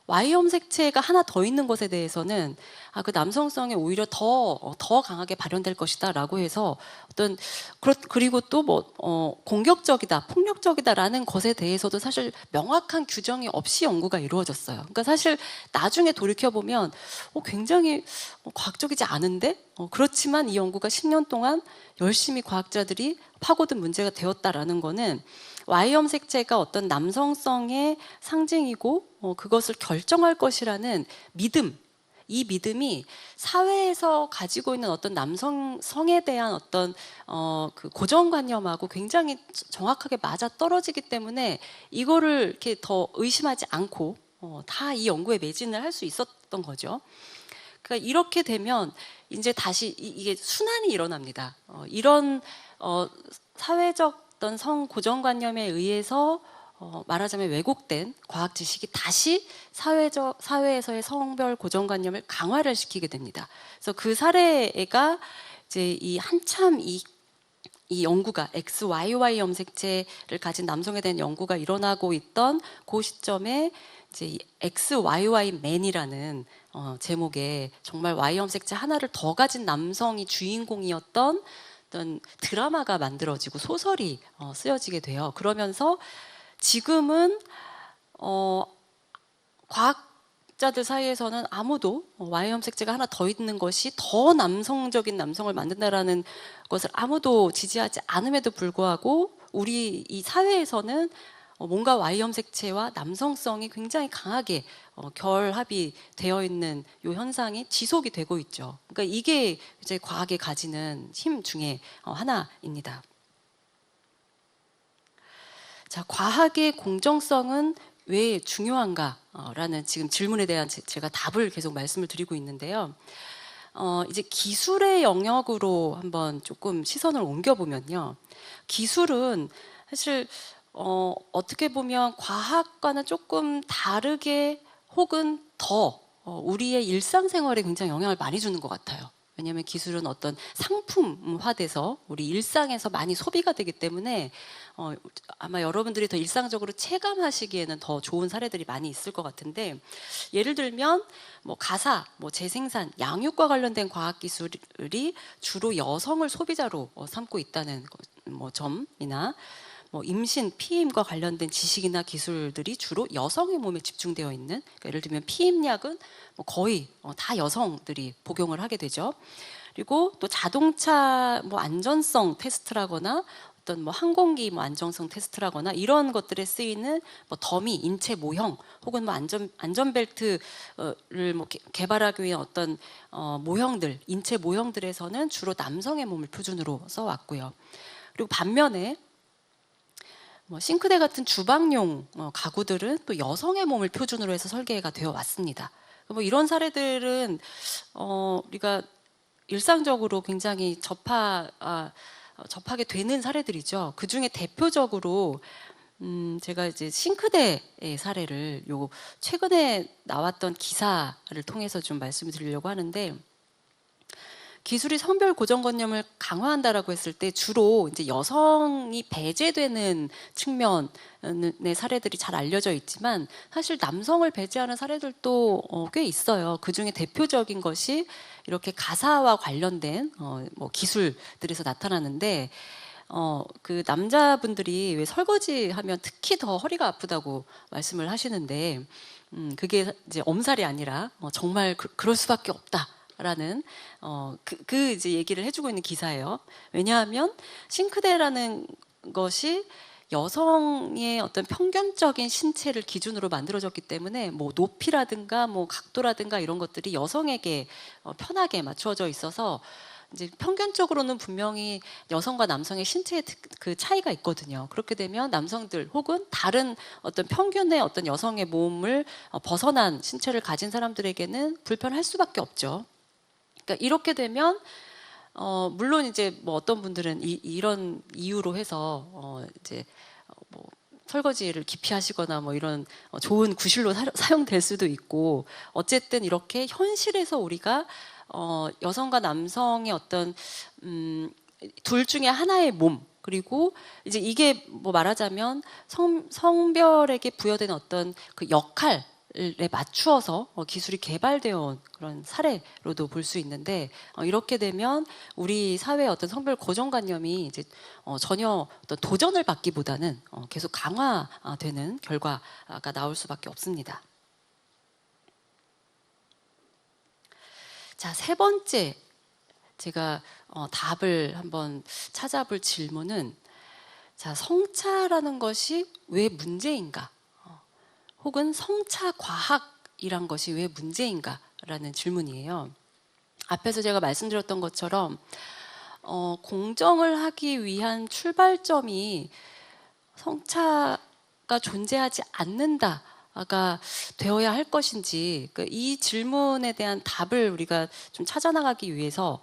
Y 염색체가 하나 더 있는 것에 대해서는 그 남성성이 오히려 더 강하게 발현될 것이다라고 해서 그리고 또 공격적이다, 폭력적이다라는 것에 대해서도 사실 명확한 규정이 없이 연구가 이루어졌어요. 그러니까 사실 나중에 돌이켜 보면 굉장히 과학적이지 않은데, 그렇지만 이 연구가 10년 동안 열심히 과학자들이 파고든 문제가 되었다라는 거는 Y 염색체가 어떤 남성성의 상징이고 그것을 결정할 것이라는 믿음, 이 믿음이 사회에서 가지고 있는 어떤 남성성에 대한 어떤 그 고정관념하고 굉장히 정확하게 맞아 떨어지기 때문에 이거를 이렇게 더 의심하지 않고 다 이 연구에 매진을 할 수 있었던 거죠. 그러니까 이렇게 되면 이제 다시 이게 순환이 일어납니다. 이런 사회적 어떤 성 고정관념에 의해서 말하자면 왜곡된 과학 지식이 다시 사회에서의 성별 고정관념을 강화를 시키게 됩니다. 그래서 그 사례가 이제 한참 이 연구가 XYY 염색체를 가진 남성에 대한 연구가 일어나고 있던 그 시점에 이제 이 XYY맨이라는 제목의 정말 Y 염색체 하나를 더 가진 남성이 주인공이었던 어떤 드라마가 만들어지고 소설이 쓰여지게 돼요. 그러면서 지금은 과학자들 사이에서는 아무도 Y 염색체가 하나 더 있는 것이 더 남성적인 남성을 만든다라는 것을 아무도 지지하지 않음에도 불구하고 우리 이 사회에서는 뭔가 Y 염색체와 남성성이 굉장히 강하게 결합이 되어 있는 이 현상이 지속이 되고 있죠. 그러니까 이게 이제 과학이 가지는 힘 중에 하나입니다. 자, 과학의 공정성은 왜 중요한가라는 지금 질문에 대한 제가 답을 계속 말씀을 드리고 있는데요. 이제 기술의 영역으로 한번 조금 시선을 옮겨보면요. 기술은 사실 어떻게 보면 과학과는 조금 다르게 혹은 더 우리의 일상생활에 굉장히 영향을 많이 주는 것 같아요. 왜냐하면 기술은 어떤 상품화돼서 우리 일상에서 많이 소비가 되기 때문에 아마 여러분들이 더 일상적으로 체감하시기에는 더 좋은 사례들이 많이 있을 것 같은데, 예를 들면 가사, 재생산, 양육과 관련된 과학기술이 주로 여성을 소비자로 삼고 있다는 점이나 임신, 피임과 관련된 지식이나 기술들이 주로 여성의 몸에 집중되어 있는, 그러니까 예를 들면 피임약은 거의 다 여성들이 복용을 하게 되죠. 그리고 또 자동차 안전성 테스트라거나 어떤 항공기 안정성 테스트라거나 이런 것들에 쓰이는 더미, 인체 모형 혹은 안전벨트를 개발하기 위한 어떤 모형들, 인체 모형들에서는 주로 남성의 몸을 표준으로 써왔고요. 그리고 반면에 싱크대 같은 주방용 가구들은 또 여성의 몸을 표준으로 해서 설계가 되어 왔습니다. 이런 사례들은 우리가 일상적으로 굉장히 접하게 되는 사례들이죠. 그 중에 대표적으로 제가 이제 싱크대의 사례를 요 최근에 나왔던 기사를 통해서 좀 말씀을 드리려고 하는데, 기술이 성별 고정관념을 강화한다라고 했을 때 주로 이제 여성이 배제되는 측면의 사례들이 잘 알려져 있지만, 사실 남성을 배제하는 사례들도 꽤 있어요. 그 중에 대표적인 것이 이렇게 가사와 관련된 뭐 기술들에서 나타나는데, 그 남자분들이 왜 설거지 하면 특히 더 허리가 아프다고 말씀을 하시는데, 그게 이제 엄살이 아니라 정말 그럴 수밖에 없다라는 그 이제 얘기를 해주고 있는 기사예요. 왜냐하면 싱크대라는 것이 여성의 어떤 평균적인 신체를 기준으로 만들어졌기 때문에 뭐 높이라든가 뭐 각도라든가 이런 것들이 여성에게 편하게 맞추어져 있어서 이제 평균적으로는 분명히 여성과 남성의 신체의 그 차이가 있거든요. 그렇게 되면 남성들 혹은 다른 어떤 평균의 어떤 여성의 몸을 벗어난 신체를 가진 사람들에게는 불편할 수밖에 없죠. 그러니까 이렇게 되면 물론 이제 뭐 어떤 분들은 이런 이유로 해서 이제 뭐 설거지를 기피하시거나 뭐 이런 좋은 구실로 사용될 수도 있고, 어쨌든 이렇게 현실에서 우리가 여성과 남성의 어떤 둘 중에 하나의 몸, 그리고 이제 이게 뭐 말하자면 성별에게 부여된 어떤 그 역할에 맞추어서 기술이 개발되어 온 그런 사례로도 볼 수 있는데, 이렇게 되면 우리 사회의 어떤 성별 고정관념이 이제 전혀 어떤 도전을 받기보다는 계속 강화되는 결과가 나올 수밖에 없습니다. 자, 세 번째 제가 답을 한번 찾아볼 질문은, 자, 성차라는 것이 왜 문제인가? 혹은 성차 과학이란 것이 왜 문제인가라는 질문이에요. 앞에서 제가 말씀드렸던 것처럼 공정을 하기 위한 출발점이 성차가 존재하지 않는다 가 되어야 할 것인지, 이 질문에 대한 답을 우리가 좀 찾아나가기 위해서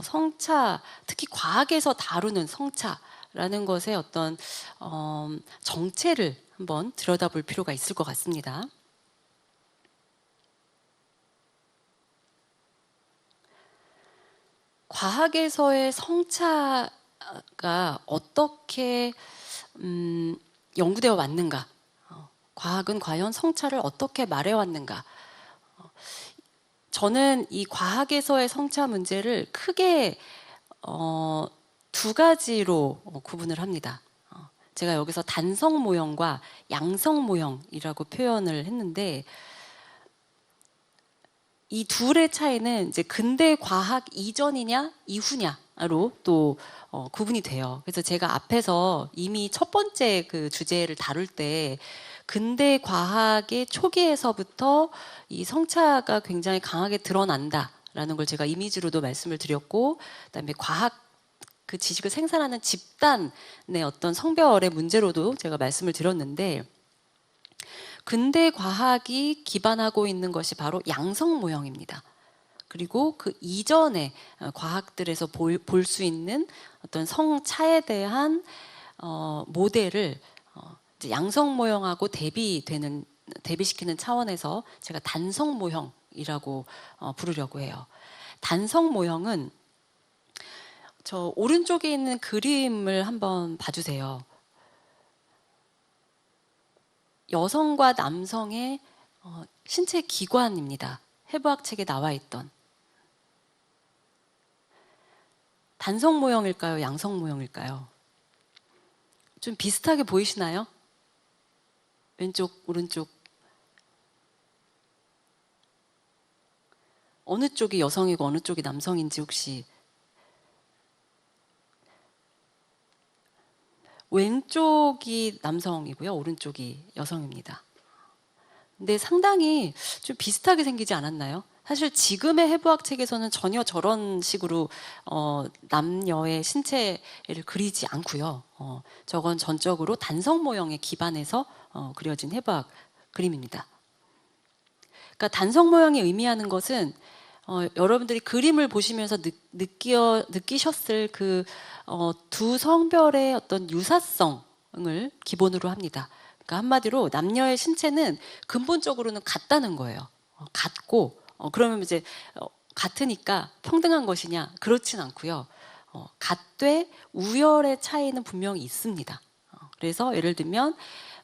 성차, 특히 과학에서 다루는 성차라는 것의 어떤 정체를 한번 들여다볼 필요가 있을 것 같습니다. 과학에서의 성차가 어떻게 연구되어 왔는가? 과학은 과연 성차를 어떻게 말해왔는가? 저는 이 과학에서의 성차 문제를 크게 두 가지로 구분을 합니다. 제가 여기서 단성 모형과 양성 모형이라고 표현을 했는데, 이 둘의 차이는 이제 근대 과학 이전이냐 이후냐로 또 구분이 돼요. 그래서 제가 앞에서 이미 첫 번째 그 주제를 다룰 때 근대 과학의 초기에서부터 이 성차가 굉장히 강하게 드러난다라는 걸 제가 이미지로도 말씀을 드렸고, 그다음에 과학 그 지식을 생산하는 집단의 어떤 성별의 문제로도 제가 말씀을 드렸는데, 근대 과학이 기반하고 있는 것이 바로 양성 모형입니다. 그리고 그 이전의 과학들에서 볼 수 있는 어떤 성차에 대한 모델을 이제 양성 모형하고 대비시키는 차원에서 제가 단성 모형이라고 부르려고 해요. 단성 모형은 저 오른쪽에 있는 그림을 한번 봐주세요. 여성과 남성의 신체 기관입니다. 해부학 책에 나와 있던. 단성 모형일까요? 양성 모형일까요? 좀 비슷하게 보이시나요? 왼쪽, 오른쪽. 어느 쪽이 여성이고 어느 쪽이 남성인지 혹시. 왼쪽이 남성이고요, 오른쪽이 여성입니다. 근데 상당히 좀 비슷하게 생기지 않았나요? 사실 지금의 해부학 책에서는 전혀 저런 식으로 남녀의 신체를 그리지 않고요. 저건 전적으로 단성 모형에 기반해서 그려진 해부학 그림입니다. 그러니까 단성 모형이 의미하는 것은 여러분들이 그림을 보시면서 느끼셨을 그 두 성별의 어떤 유사성을 기본으로 합니다. 그러니까 한마디로 남녀의 신체는 근본적으로는 같다는 거예요. 같고 그러면 이제 같으니까 평등한 것이냐? 그렇진 않고요. 같되 우열의 차이는 분명히 있습니다. 그래서 예를 들면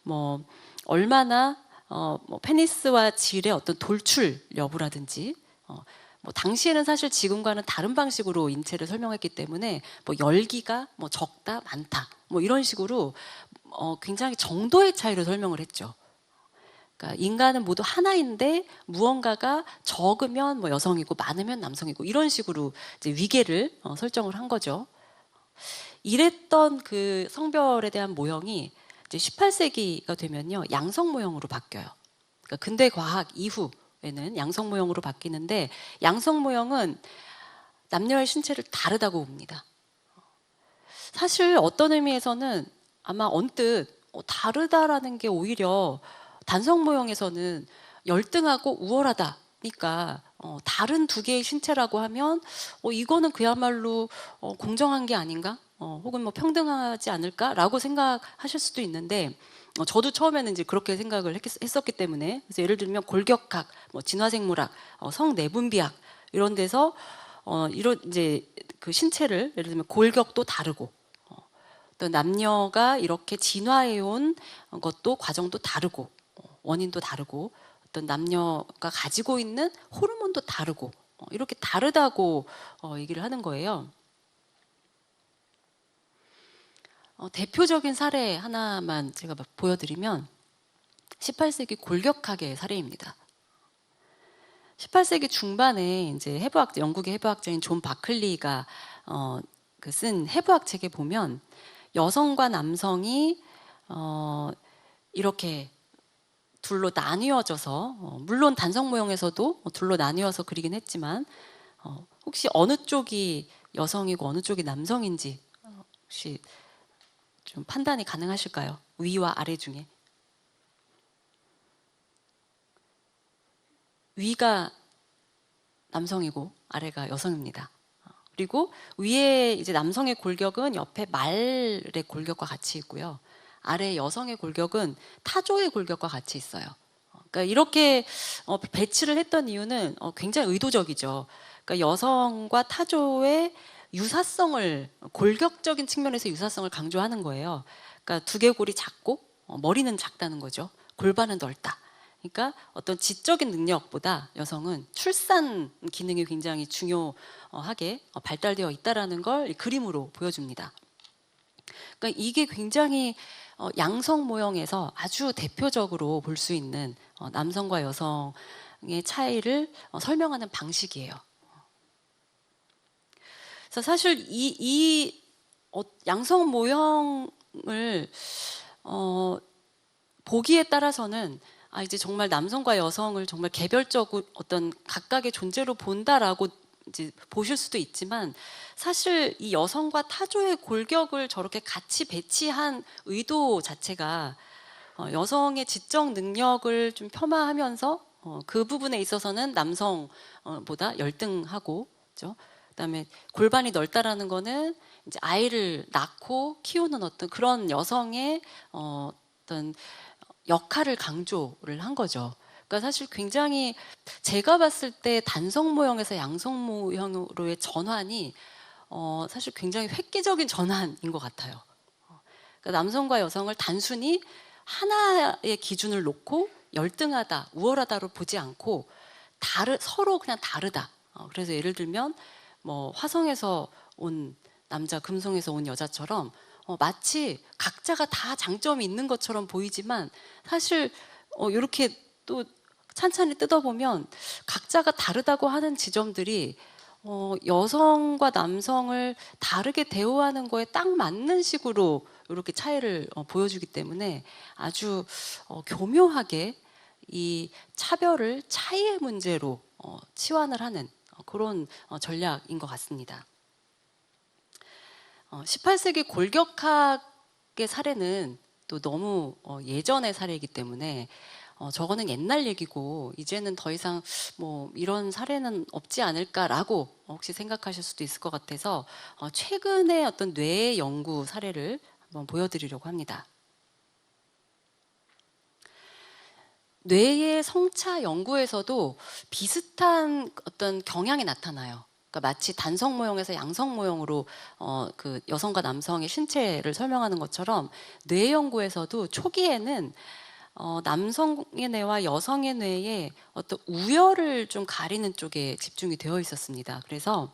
뭐 얼마나 뭐 페니스와 질의 어떤 돌출 여부라든지 뭐 당시에는 사실 지금과는 다른 방식으로 인체를 설명했기 때문에 뭐 열기가 뭐 적다 많다 뭐 이런 식으로 굉장히 정도의 차이로 설명을 했죠. 그러니까 인간은 모두 하나인데 무언가가 적으면 뭐 여성이고 많으면 남성이고 이런 식으로 이제 위계를 설정을 한 거죠. 이랬던 그 성별에 대한 모형이 이제 18세기가 되면요 양성 모형으로 바뀌어요. 그러니까 근대 과학 이후에는 양성 모형으로 바뀌는데 양성 모형은 남녀의 신체를 다르다고 봅니다. 사실 어떤 의미에서는 아마 언뜻 다르다라는 게 오히려 단성 모형에서는 열등하고 우월하다니까 다른 두 개의 신체라고 하면 이거는 그야말로 공정한 게 아닌가? 혹은 뭐 평등하지 않을까라고 생각하실 수도 있는데 저도 처음에는 이제 그렇게 생각을 했었기 때문에 그래서 예를 들면 골격학, 뭐 진화생물학, 성내분비학 이런 데서 이런 이제 그 신체를 예를 들면 골격도 다르고 또 남녀가 이렇게 진화해온 것도 과정도 다르고 원인도 다르고 어떤 남녀가 가지고 있는 호르몬도 다르고 이렇게 다르다고 얘기를 하는 거예요. 대표적인 사례 하나만 제가 보여드리면 18세기 골격학의 사례입니다. 18세기 중반에 이제 영국의 해부학자인 존 바클리가 쓴 해부학 책에 보면 여성과 남성이 이렇게 둘로 나뉘어져서 물론 단성 모형에서도 둘로 나뉘어서 그리긴 했지만 혹시 어느 쪽이 여성이고 어느 쪽이 남성인지 혹시 좀 판단이 가능하실까요? 위와 아래 중에 위가 남성이고 아래가 여성입니다. 그리고 위에 이제 남성의 골격은 옆에 말의 골격과 같이 있고요. 아래 여성의 골격은 타조의 골격과 같이 있어요. 그러니까 이렇게 배치를 했던 이유는 굉장히 의도적이죠. 그러니까 여성과 타조의 유사성을 골격적인 측면에서 유사성을 강조하는 거예요. 그러니까 두개골이 작고 머리는 작다는 거죠. 골반은 넓다. 그러니까 어떤 지적인 능력보다 여성은 출산 기능이 굉장히 중요하게 발달되어 있다라는 걸 그림으로 보여줍니다. 그러니까 이게 굉장히 양성 모형에서 아주 대표적으로 볼 수 있는 남성과 여성의 차이를 설명하는 방식이에요. 그래서 사실 이 양성 모형을 보기에 따라서는 이제 정말 남성과 여성을 정말 개별적으로 어떤 각각의 존재로 본다라고 이제 보실 수도 있지만 사실 이 여성과 타조의 골격을 저렇게 같이 배치한 의도 자체가 여성의 지적 능력을 좀 폄하하면서 그 부분에 있어서는 남성보다 열등하고, 그렇죠? 그다음에 골반이 넓다라는 거는 이제 아이를 낳고 키우는 어떤 그런 여성의 어떤 역할을 강조를 한 거죠. 그러니까 사실 굉장히 제가 봤을 때 단성 모형에서 양성 모형으로의 전환이 사실 굉장히 획기적인 전환인 것 같아요. 그러니까 남성과 여성을 단순히 하나의 기준을 놓고 열등하다, 우월하다로 보지 않고 서로 그냥 다르다. 그래서 예를 들면 뭐 화성에서 온 남자, 금성에서 온 여자처럼 마치 각자가 다 장점이 있는 것처럼 보이지만 사실 이렇게 또 찬찬히 뜯어보면 각자가 다르다고 하는 지점들이 여성과 남성을 다르게 대우하는 거에 딱 맞는 식으로 이렇게 차이를 보여주기 때문에 아주 교묘하게 이 차별을 차이의 문제로 치환을 하는 그런 전략인 것 같습니다. 18세기 골격학의 사례는 또 너무 예전의 사례이기 때문에 저거는 옛날 얘기고 이제는 더 이상 뭐 이런 사례는 없지 않을까라고 혹시 생각하실 수도 있을 것 같아서 최근에 어떤 뇌 연구 사례를 한번 보여드리려고 합니다. 뇌의 성차 연구에서도 비슷한 어떤 경향이 나타나요. 그러니까 마치 단성 모형에서 양성 모형으로 그 여성과 남성의 신체를 설명하는 것처럼 뇌 연구에서도 초기에는 남성의 뇌와 여성의 뇌의 어떤 우열을 좀 가리는 쪽에 집중이 되어 있었습니다. 그래서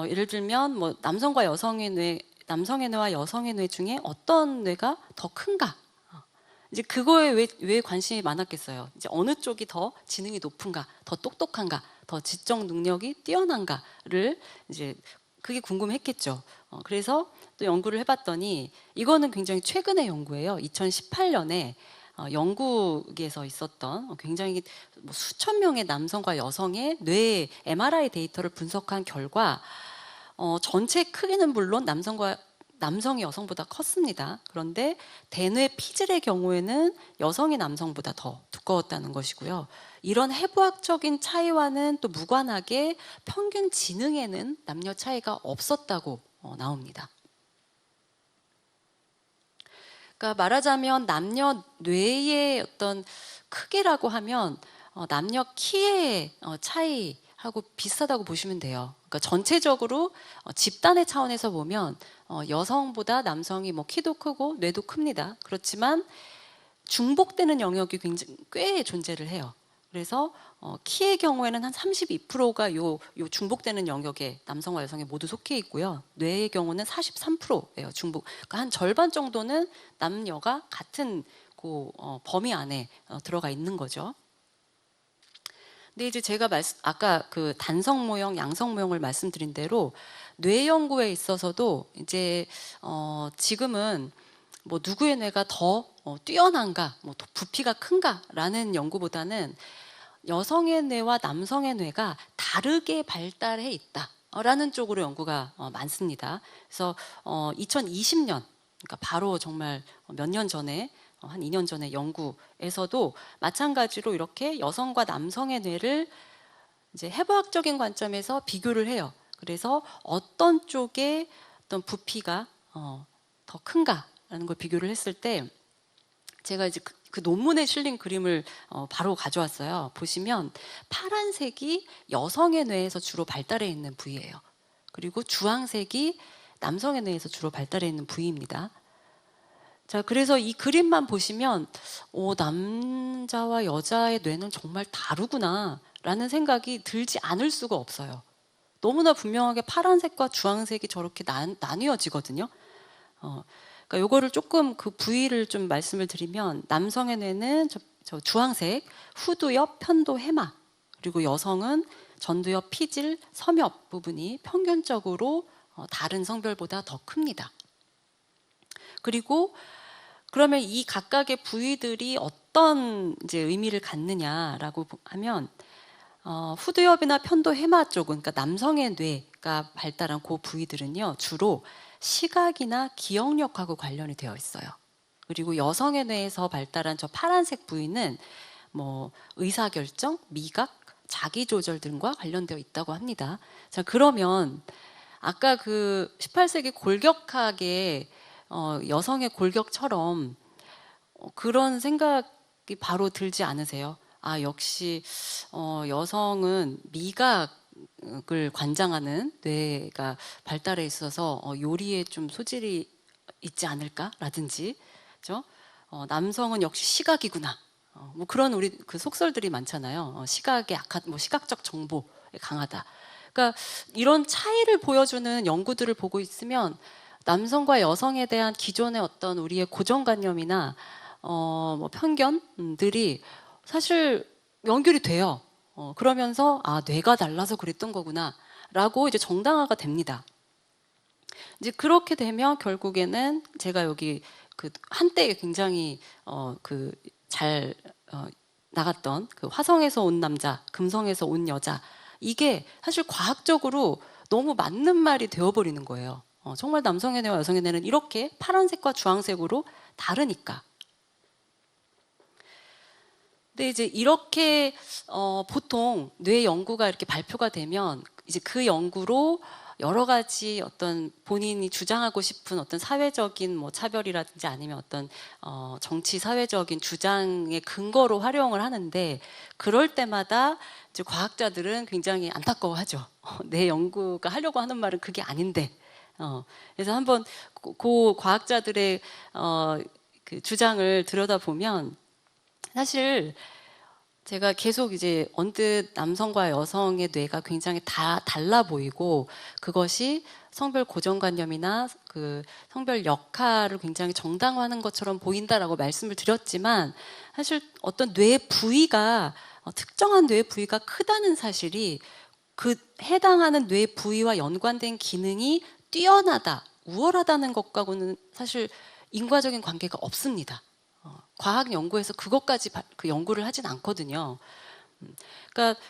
예를 들면 뭐 남성과 여성의 뇌, 남성의 뇌와 여성의 뇌 중에 어떤 뇌가 더 큰가? 이제 그거에 왜 관심이 많았겠어요? 이제 어느 쪽이 더 지능이 높은가, 더 똑똑한가, 더 지적 능력이 뛰어난가를 이제 그게 궁금했겠죠. 그래서 또 연구를 해봤더니 이거는 굉장히 최근의 연구예요. 2018년에 영국에서 있었던 굉장히 뭐 수천 명의 남성과 여성의 뇌 MRI 데이터를 분석한 결과 전체 크기는 물론 남성이 여성보다 컸습니다. 그런데 대뇌 피질의 경우에는 여성이 남성보다 더 두꺼웠다는 것이고요. 이런 해부학적인 차이와는 또 무관하게 평균 지능에는 남녀 차이가 없었다고 나옵니다. 그러니까 말하자면 남녀 뇌의 어떤 크기라고 하면 남녀 키의 차이하고 비슷하다고 보시면 돼요. 그러니까 전체적으로 집단의 차원에서 보면 여성보다 남성이 뭐 키도 크고 뇌도 큽니다. 그렇지만 중복되는 영역이 굉장히 꽤 존재를 해요. 그래서 키의 경우에는 한 32%가 요 중복되는 영역에 남성과 여성이 모두 속해 있고요. 뇌의 경우는 43%예요. 중복. 그러니까 한 절반 정도는 남녀가 같은 그 범위 안에 들어가 있는 거죠. 근데 이제 제가 아까 그 단성 모형, 양성 모형을 말씀드린 대로 뇌 연구에 있어서도 이제 지금은 뭐 누구의 뇌가 더 뛰어난가, 뭐 부피가 큰가라는 연구보다는 여성의 뇌와 남성의 뇌가 다르게 발달해 있다라는 쪽으로 연구가 많습니다. 그래서 2020년, 그러니까 바로 정말 몇 년 전에 한 2년 전에 연구에서도 마찬가지로 이렇게 여성과 남성의 뇌를 이제 해부학적인 관점에서 비교를 해요. 그래서 어떤 쪽에 어떤 부피가 더 큰가라는 걸 비교를 했을 때 제가 이제 그 논문에 실린 그림을 바로 가져왔어요. 보시면 파란색이 여성의 뇌에서 주로 발달해 있는 부위예요. 그리고 주황색이 남성의 뇌에서 주로 발달해 있는 부위입니다. 자, 그래서 이 그림만 보시면 남자와 여자의 뇌는 정말 다르구나 라는 생각이 들지 않을 수가 없어요. 너무나 분명하게 파란색과 주황색이 저렇게 나뉘어지거든요. 그러니까 요거를 조금 그 부위를 좀 말씀을 드리면 남성의 뇌는 저 주황색 후두엽, 편도, 해마, 그리고 여성은 전두엽, 피질, 섬엽 부분이 평균적으로 다른 성별보다 더 큽니다. 그리고 그러면 이 각각의 부위들이 어떤 이제 의미를 갖느냐라고 하면 후두엽이나 편도, 해마 쪽은 그러니까 남성의 뇌가 발달한 그 부위들은요 주로 시각이나 기억력하고 관련이 되어 있어요. 그리고 여성의 뇌에서 발달한 저 파란색 부위는 뭐 의사결정, 미각, 자기조절 등과 관련되어 있다고 합니다. 자, 그러면 아까 그 18세기 골격학의 여성의 골격처럼 그런 생각이 바로 들지 않으세요? 아, 역시 여성은 미각을 관장하는 뇌가 발달해 있어서 요리에 좀 소질이 있지 않을까라든지, 그죠? 남성은 역시 시각이구나. 뭐 그런 우리 그 속설들이 많잖아요. 시각에 뭐 시각적 정보에 강하다. 그러니까 이런 차이를 보여주는 연구들을 보고 있으면 남성과 여성에 대한 기존의 어떤 우리의 고정관념이나 뭐 편견들이 사실 연결이 돼요. 그러면서 뇌가 달라서 그랬던 거구나라고 이제 정당화가 됩니다. 이제 그렇게 되면 결국에는 제가 여기 그 한때 굉장히 잘 나갔던 그 화성에서 온 남자, 금성에서 온 여자, 이게 사실 과학적으로 너무 맞는 말이 되어버리는 거예요. 정말 남성의 뇌와 여성의 뇌는 이렇게 파란색과 주황색으로 다르니까. 근데 이제 이렇게 보통 뇌 연구가 이렇게 발표가 되면 이제 그 연구로 여러 가지 어떤 본인이 주장하고 싶은 어떤 사회적인 뭐 차별이라든지 아니면 어떤 정치 사회적인 주장의 근거로 활용을 하는데, 그럴 때마다 이제 과학자들은 굉장히 안타까워하죠. 내 연구가 하려고 하는 말은 그게 아닌데. 그래서 한번 그 과학자들의 그 주장을 들여다보면, 사실 제가 계속 이제 언뜻 남성과 여성의 뇌가 굉장히 다 달라 보이고, 그것이 성별 고정관념이나 그 성별 역할을 굉장히 정당화하는 것처럼 보인다라고 말씀을 드렸지만, 사실 어떤 뇌 부위가 특정한 뇌 부위가 크다는 사실이 그 해당하는 뇌 부위와 연관된 기능이 뛰어나다, 우월하다는 것과는 사실 인과적인 관계가 없습니다. 과학 연구에서 그것까지 그 연구를 하진 않거든요. 그러니까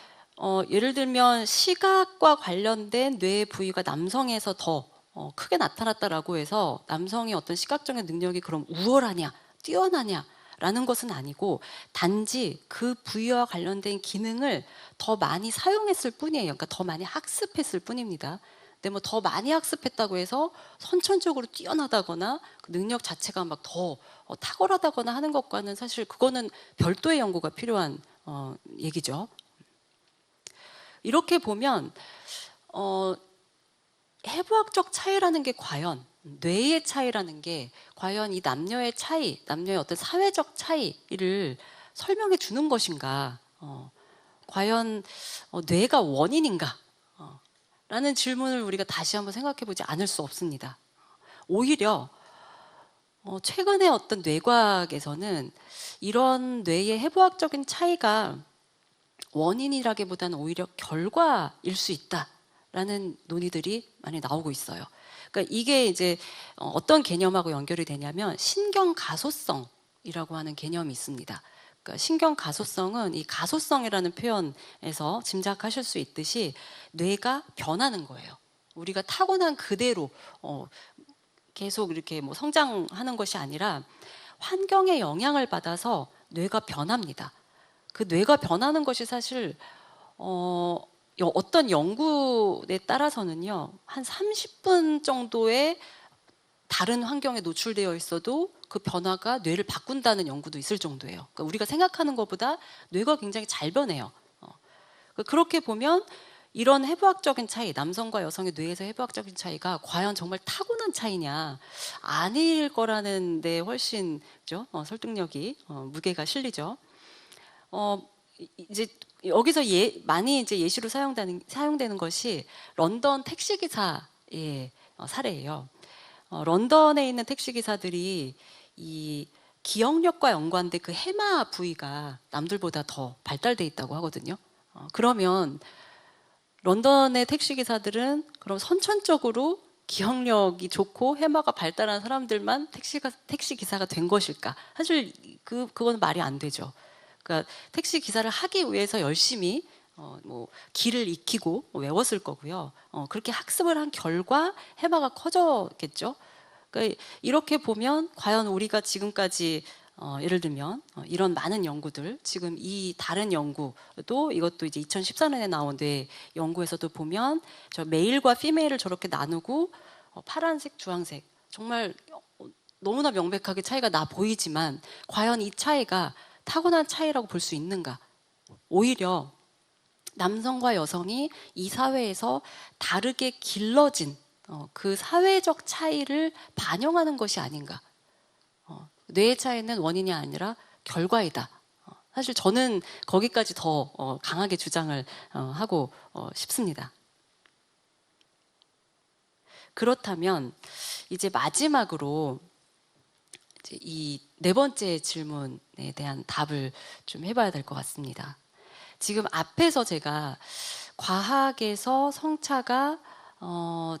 예를 들면 시각과 관련된 뇌 부위가 남성에서 더 크게 나타났다라고 해서 남성의 어떤 시각적인 능력이 그럼 우월하냐, 뛰어나냐라는 것은 아니고, 단지 그 부위와 관련된 기능을 더 많이 사용했을 뿐이에요. 그러니까 더 많이 학습했을 뿐입니다. 근데 뭐 더 많이 학습했다고 해서 선천적으로 뛰어나다거나 그 능력 자체가 막 더 탁월하다거나 하는 것과는 사실 그거는 별도의 연구가 필요한 얘기죠. 이렇게 보면 해부학적 차이라는 게 과연, 뇌의 차이라는 게 과연 이 남녀의 차이, 남녀의 어떤 사회적 차이를 설명해 주는 것인가, 과연 뇌가 원인인가 라는 질문을 우리가 다시 한번 생각해 보지 않을 수 없습니다. 오히려 최근에 어떤 뇌과학에서는 이런 뇌의 해부학적인 차이가 원인이라기보다는 오히려 결과일 수 있다라는 논의들이 많이 나오고 있어요. 그러니까 이게 이제 어떤 개념하고 연결이 되냐면 신경 가소성이라고 하는 개념이 있습니다. 그러니까 신경 가소성은 이 가소성이라는 표현에서 짐작하실 수 있듯이 뇌가 변하는 거예요. 우리가 타고난 그대로 계속 이렇게 뭐 성장하는 것이 아니라 환경의 영향을 받아서 뇌가 변합니다. 그 뇌가 변하는 것이 사실 어떤 연구에 따라서는요, 한 30분 정도의 다른 환경에 노출되어 있어도 그 변화가 뇌를 바꾼다는 연구도 있을 정도예요. 그러니까 우리가 생각하는 것보다 뇌가 굉장히 잘 변해요. 그렇게 보면 이런 해부학적인 차이, 남성과 여성의 뇌에서 해부학적인 차이가 과연 정말 타고난 차이냐, 아닐 거라는 데 훨씬 그죠? 설득력이 무게가 실리죠. 이제 여기서 많이 이제 예시로 사용되는 것이 런던 택시 기사의 사례예요. 런던에 있는 택시 기사들이 이 기억력과 연관된 그 해마 부위가 남들보다 더 발달돼 있다고 하거든요. 그러면 런던의 택시 기사들은 그럼 선천적으로 기억력이 좋고 해마가 발달한 사람들만 택시 기사가 된 것일까? 사실 그건 말이 안 되죠. 그러니까 택시 기사를 하기 위해서 열심히 뭐 길을 익히고 외웠을 거고요. 그렇게 학습을 한 결과 해마가 커졌겠죠. 그러니까 이렇게 보면 과연 우리가 지금까지 예를 들면 이런 많은 연구들, 지금 이 다른 연구도 이것도 이제 2014년에 나온 뇌 연구에서도 보면 저 메일과 피메일을 저렇게 나누고 파란색, 주황색 정말 너무나 명백하게 차이가 나 보이지만 과연 이 차이가 타고난 차이라고 볼 수 있는가? 오히려 남성과 여성이 이 사회에서 다르게 길러진 그 사회적 차이를 반영하는 것이 아닌가? 뇌의 차이는 원인이 아니라 결과이다. 사실 저는 거기까지 더 강하게 주장을 하고 싶습니다. 그렇다면 이제 마지막으로 이제 이 네 번째 질문에 대한 답을 좀 해봐야 될 것 같습니다. 지금 앞에서 제가 과학에서 성차가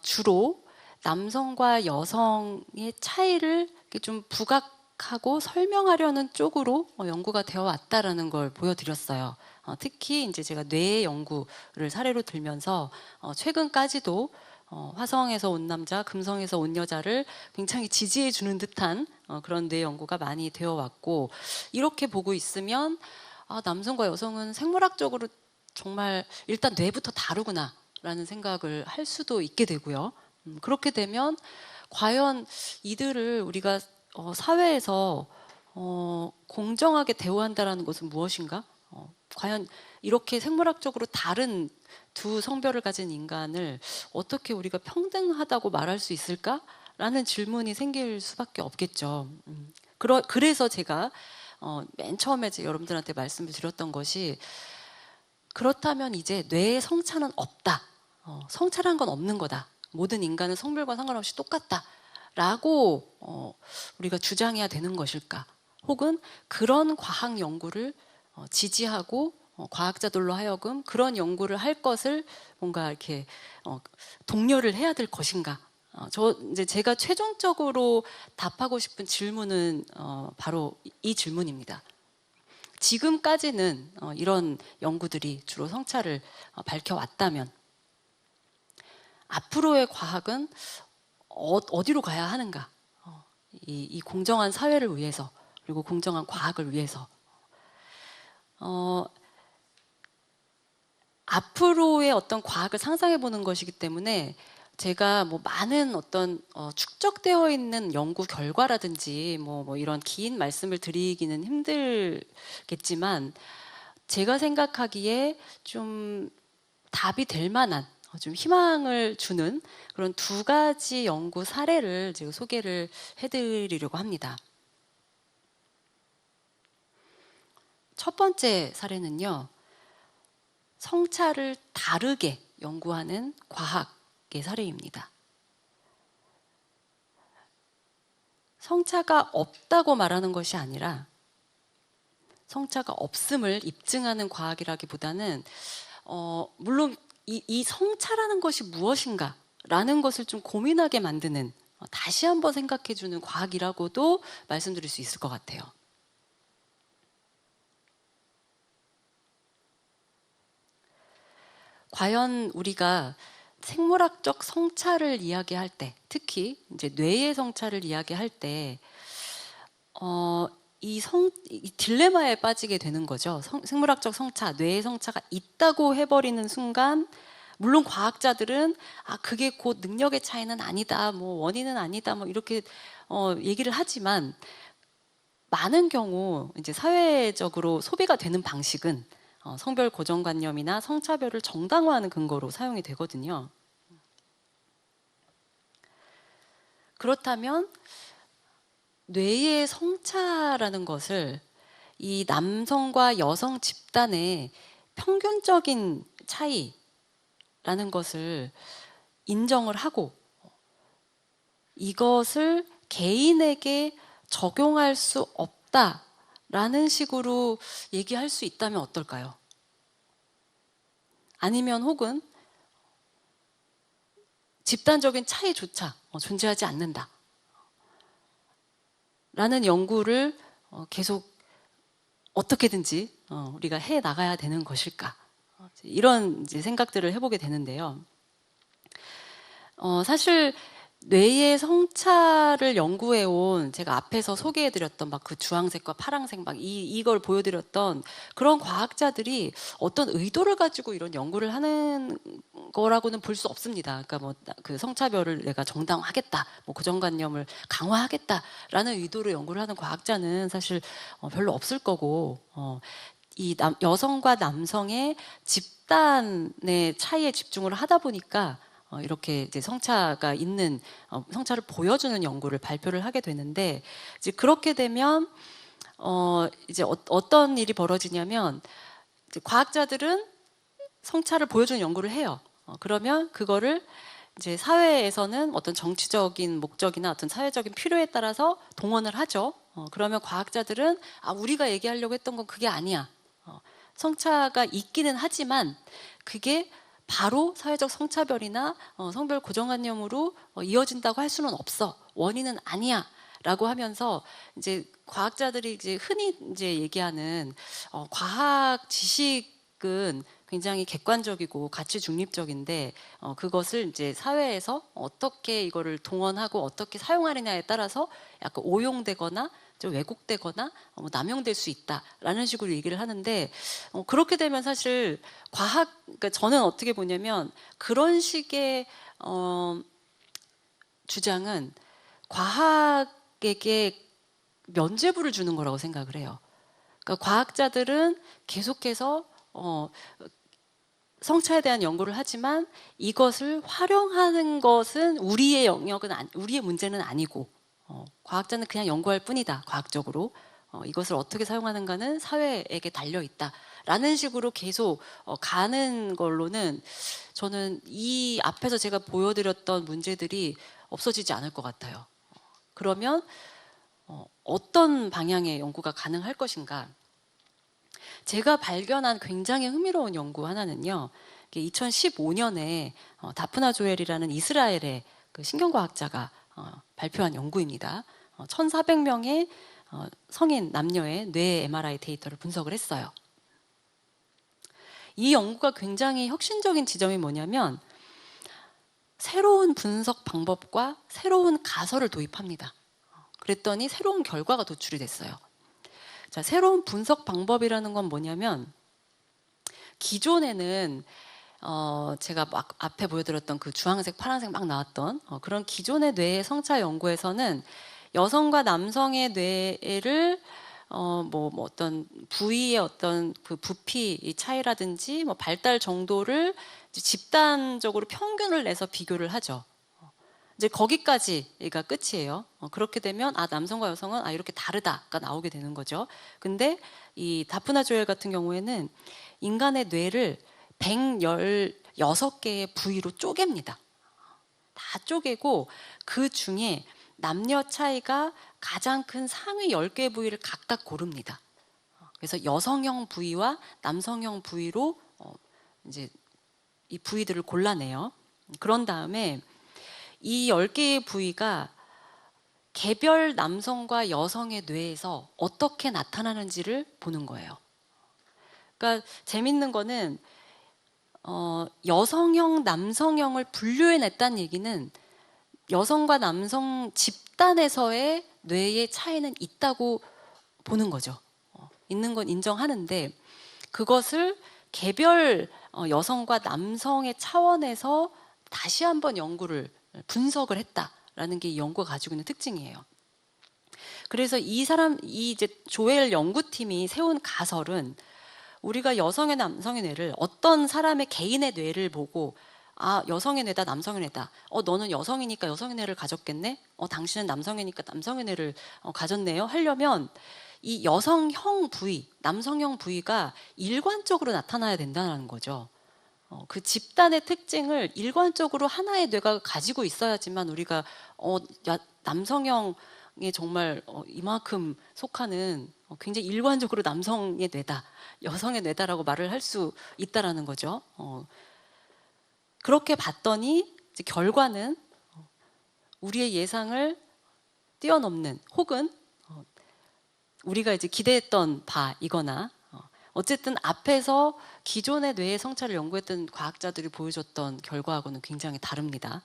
주로 남성과 여성의 차이를 좀 부각하고 설명하려는 쪽으로 연구가 되어 왔다라는 걸 보여드렸어요. 특히 이제 제가 뇌 연구를 사례로 들면서 최근까지도 화성에서 온 남자, 금성에서 온 여자를 굉장히 지지해 주는 듯한 그런 뇌 연구가 많이 되어 왔고, 이렇게 보고 있으면 남성과 여성은 생물학적으로 정말 일단 뇌부터 다르구나라는 생각을 할 수도 있게 되고요. 그렇게 되면 과연 이들을 우리가 사회에서 공정하게 대우한다라는 것은 무엇인가? 과연 이렇게 생물학적으로 다른 두 성별을 가진 인간을 어떻게 우리가 평등하다고 말할 수 있을까라는 질문이 생길 수밖에 없겠죠. 그래서 제가 맨 처음에 여러분들한테 말씀을 드렸던 것이, 그렇다면 이제 뇌에 성차는 없다. 성차란 건 없는 거다. 모든 인간은 성별과 상관없이 똑같다. 라고 우리가 주장해야 되는 것일까? 혹은 그런 과학 연구를 지지하고 과학자들로 하여금 그런 연구를 할 것을 뭔가 이렇게 독려를 해야 될 것인가? 이제 제가 최종적으로 답하고 싶은 질문은 바로 이 질문입니다. 지금까지는 이런 연구들이 주로 성차를 밝혀왔다면 앞으로의 과학은 어디로 가야 하는가? 이 공정한 사회를 위해서, 그리고 공정한 과학을 위해서. 앞으로의 어떤 과학을 상상해 보는 것이기 때문에 제가 뭐 많은 어떤 축적되어 있는 연구 결과라든지 뭐 이런 긴 말씀을 드리기는 힘들겠지만, 제가 생각하기에 좀 답이 될 만한, 좀 희망을 주는 그런 두 가지 연구 사례를 제가 소개를 해드리려고 합니다. 첫 번째 사례는요, 성차를 다르게 연구하는 과학의 사례입니다. 성차가 없다고 말하는 것이 아니라 성차가 없음을 입증하는 과학이라기보다는 물론 이 성차라는 것이 무엇인가 라는 것을 좀 고민하게 만드는, 다시 한번 생각해주는 과학이라고도 말씀드릴 수 있을 것 같아요. 과연 우리가 생물학적 성차를 이야기할 때, 특히 이제 뇌의 성차를 이야기할 때, 이 딜레마에 빠지게 되는 거죠. 생물학적 성차, 뇌의 성차가 있다고 해버리는 순간, 물론 과학자들은 그게 곧 능력의 차이는 아니다, 뭐 원인은 아니다, 뭐 이렇게 얘기를 하지만, 많은 경우 이제 사회적으로 소비가 되는 방식은 성별 고정관념이나 성차별을 정당화하는 근거로 사용이 되거든요. 그렇다면 뇌의 성차라는 것을 이 남성과 여성 집단의 평균적인 차이라는 것을 인정을 하고 이것을 개인에게 적용할 수 없다라는 식으로 얘기할 수 있다면 어떨까요? 아니면 혹은 집단적인 차이조차 존재하지 않는다 라는 연구를 계속 어떻게든지 우리가 해 나가야 되는 것일까? 이런 이제 생각들을 해보게 되는데요. 사실 뇌의 성차를 연구해온, 제가 앞에서 소개해드렸던 막 그 주황색과 파랑색 막 이걸 보여드렸던 그런 과학자들이 어떤 의도를 가지고 이런 연구를 하는 거라고는 볼 수 없습니다. 그러니까 뭐 그 성차별을 내가 정당화하겠다, 뭐 고정관념을 강화하겠다라는 의도로 연구를 하는 과학자는 사실 별로 없을 거고, 이 여성과 남성의 집단의 차이에 집중을 하다 보니까 이렇게 이제 성차가 있는, 성차를 보여주는 연구를 발표를 하게 되는데, 이제 그렇게 되면 이제 어떤 일이 벌어지냐면, 이제 과학자들은 성차를 보여주는 연구를 해요. 그러면 그거를 이제 사회에서는 어떤 정치적인 목적이나 어떤 사회적인 필요에 따라서 동원을 하죠. 그러면 과학자들은 우리가 얘기하려고 했던 건 그게 아니야. 성차가 있기는 하지만 그게 바로 사회적 성차별이나 성별 고정관념으로 이어진다고 할 수는 없어. 원인은 아니야. 라고 하면서 이제 과학자들이 이제 흔히 이제 얘기하는 과학 지식은 굉장히 객관적이고 가치 중립적인데 그것을 이제 사회에서 어떻게 이거를 동원하고 어떻게 사용하느냐에 따라서 약간 오용되거나 좀 왜곡되거나 뭐 남용될 수 있다라는 식으로 얘기를 하는데 그렇게 되면 사실 그러니까 저는 어떻게 보냐면 그런 식의 주장은 과학에게 면죄부를 주는 거라고 생각을 해요. 그러니까 과학자들은 계속해서 성차에 대한 연구를 하지만 이것을 활용하는 것은 우리의 영역은 우리의 문제는 아니고 과학자는 그냥 연구할 뿐이다. 과학적으로 이것을 어떻게 사용하는가는 사회에게 달려 있다라는 식으로 계속 가는 걸로는 저는 이 앞에서 제가 보여드렸던 문제들이 없어지지 않을 것 같아요. 그러면 어떤 방향의 연구가 가능할 것인가? 제가 발견한 굉장히 흥미로운 연구 하나는요. 2015년에 다프나 조엘이라는 이스라엘의 그 신경과학자가 발표한 연구입니다. 1,400명의 성인 남녀의 뇌 MRI 데이터를 분석을 했어요. 이 연구가 굉장히 혁신적인 지점이 뭐냐면 새로운 분석 방법과 새로운 가설을 도입합니다. 그랬더니 새로운 결과가 도출이 됐어요. 자, 새로운 분석 방법이라는 건 뭐냐면 기존에는 제가 막 앞에 보여드렸던 그 주황색, 파란색 막 나왔던 그런 기존의 뇌의 성차 연구에서는 여성과 남성의 뇌를 뭐 어떤 부위의 어떤 그 부피 차이라든지 뭐 발달 정도를 집단적으로 평균을 내서 비교를 하죠. 이제 거기까지가 끝이에요. 그렇게 되면 남성과 여성은 이렇게 다르다가 나오게 되는 거죠. 근데 이 다프나 조엘 같은 경우에는 인간의 뇌를 116개의 부위로 쪼갭니다. 다 쪼개고 그 중에 남녀 차이가 가장 큰 상위 10개 부위를 각각 고릅니다. 그래서 여성형 부위와 남성형 부위로 이제 이 부위들을 골라내요. 그런 다음에 이 10개의 부위가 개별 남성과 여성의 뇌에서 어떻게 나타나는지를 보는 거예요. 그러니까 재밌는 거는 여성형, 남성형을 분류해냈다는 얘기는 여성과 남성 집단에서의 뇌의 차이는 있다고 보는 거죠. 있는 건 인정하는데 그것을 개별 여성과 남성의 차원에서 다시 한번 분석을 했다라는 게 이 연구가 가지고 있는 특징이에요. 그래서 이 이제 조엘 연구팀이 세운 가설은 우리가 여성의 남성의 뇌를 어떤 사람의 개인의 뇌를 보고 여성의 뇌다 남성의 뇌다. 너는 여성이니까 여성의 뇌를 가졌겠네. 당신은 남성이니까 남성의 뇌를 가졌네요. 하려면 이 여성형 부위, 남성형 부위가 일관적으로 나타나야 된다는 거죠. 그 집단의 특징을 일관적으로 하나의 뇌가 가지고 있어야지만 우리가 남성형에 정말 이만큼 속하는 굉장히 일관적으로 남성의 뇌다, 여성의 뇌다라고 말을 할 수 있다라는 거죠. 그렇게 봤더니 이제 결과는 우리의 예상을 뛰어넘는 혹은 우리가 이제 기대했던 바이거나 어쨌든 앞에서 기존의 뇌의 성차를 연구했던 과학자들이 보여줬던 결과하고는 굉장히 다릅니다.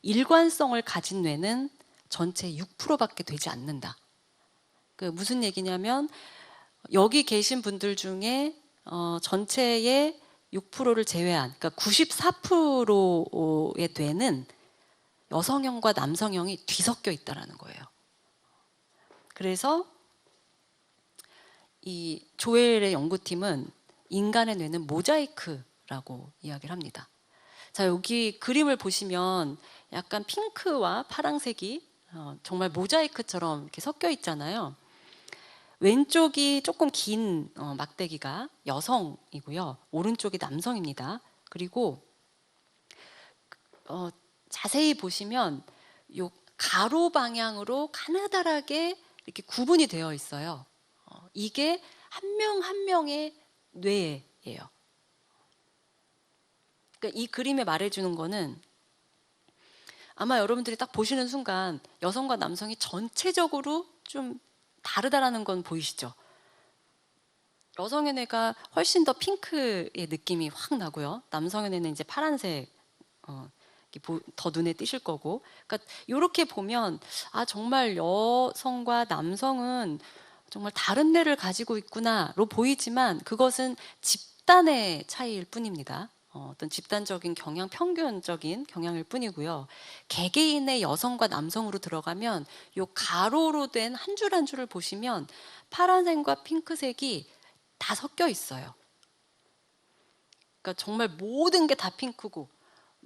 일관성을 가진 뇌는 전체 6%밖에 되지 않는다. 그 무슨 얘기냐면 여기 계신 분들 중에 전체의 6%를 제외한 그러니까 94%의 뇌는 여성형과 남성형이 뒤섞여 있다는 거예요. 그래서 이 조엘의 연구팀은 인간의 뇌는 모자이크라고 이야기를 합니다. 자, 여기 그림을 보시면 약간 핑크와 파란색이 정말 모자이크처럼 이렇게 섞여 있잖아요. 왼쪽이 조금 긴 막대기가 여성이고요. 오른쪽이 남성입니다. 그리고 자세히 보시면 요 가로 방향으로 가느다랗게 이렇게 구분이 되어 있어요. 이게 한 명 한 명의 뇌예요. 그러니까 이 그림에 말해주는 거는 아마 여러분들이 딱 보시는 순간 여성과 남성이 전체적으로 좀 다르다라는 건 보이시죠? 여성의 뇌가 훨씬 더 핑크의 느낌이 확 나고요. 남성의 뇌는 이제 파란색 더 눈에 띄실 거고. 그러니까 이렇게 보면 정말 여성과 남성은 정말 다른 뇌를 가지고 있구나로 보이지만 그것은 집단의 차이일 뿐입니다. 어떤 집단적인 경향, 평균적인 경향일 뿐이고요. 개개인의 여성과 남성으로 들어가면 요 가로로 된 한 줄 한 줄을 보시면 파란색과 핑크색이 다 섞여 있어요. 그러니까 정말 모든 게 다 핑크고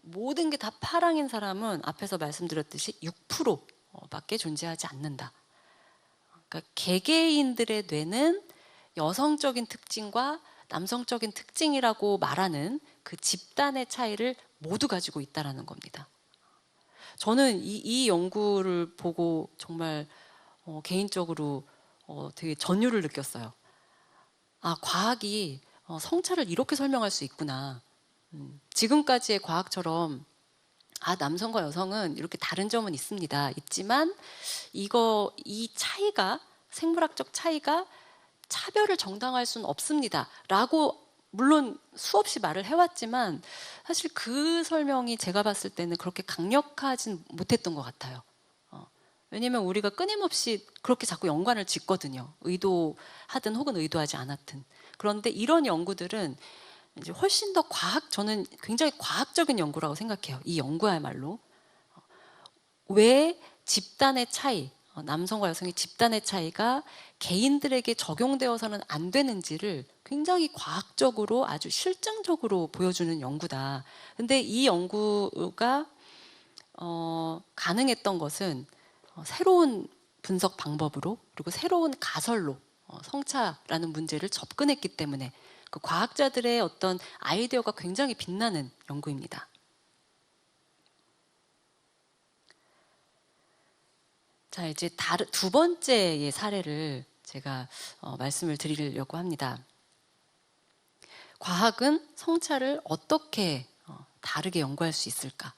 모든 게 다 파랑인 사람은 앞에서 말씀드렸듯이 6%밖에 존재하지 않는다. 그러니까 개개인들의 뇌는 여성적인 특징과 남성적인 특징이라고 말하는 그 집단의 차이를 모두 가지고 있다는 겁니다. 저는 이 연구를 보고 정말 개인적으로 되게 전율을 느꼈어요. 과학이 성차를 이렇게 설명할 수 있구나. 지금까지의 과학처럼 남성과 여성은 이렇게 다른 점은 있지만 이 차이가 생물학적 차이가 차별을 정당화할 수는 없습니다. 라고 물론 수없이 말을 해왔지만 사실 그 설명이 제가 봤을 때는 그렇게 강력하진 못했던 것 같아요. 왜냐면 우리가 끊임없이 그렇게 자꾸 연관을 짓거든요. 의도하든 혹은 의도하지 않았든. 그런데 이런 연구들은 이제 훨씬 더 저는 굉장히 과학적인 연구라고 생각해요. 이 연구야말로. 왜 집단의 차이, 남성과 여성의 집단의 차이가 개인들에게 적용되어서는 안 되는지를 굉장히 과학적으로 아주 실증적으로 보여주는 연구다. 근데 이 연구가 가능했던 것은 새로운 분석 방법으로 그리고 새로운 가설로 성차라는 문제를 접근했기 때문에 그 과학자들의 어떤 아이디어가 굉장히 빛나는 연구입니다. 자, 이제 두 번째의 사례를 제가 말씀을 드리려고 합니다. 과학은 성차를 어떻게 다르게 연구할 수 있을까?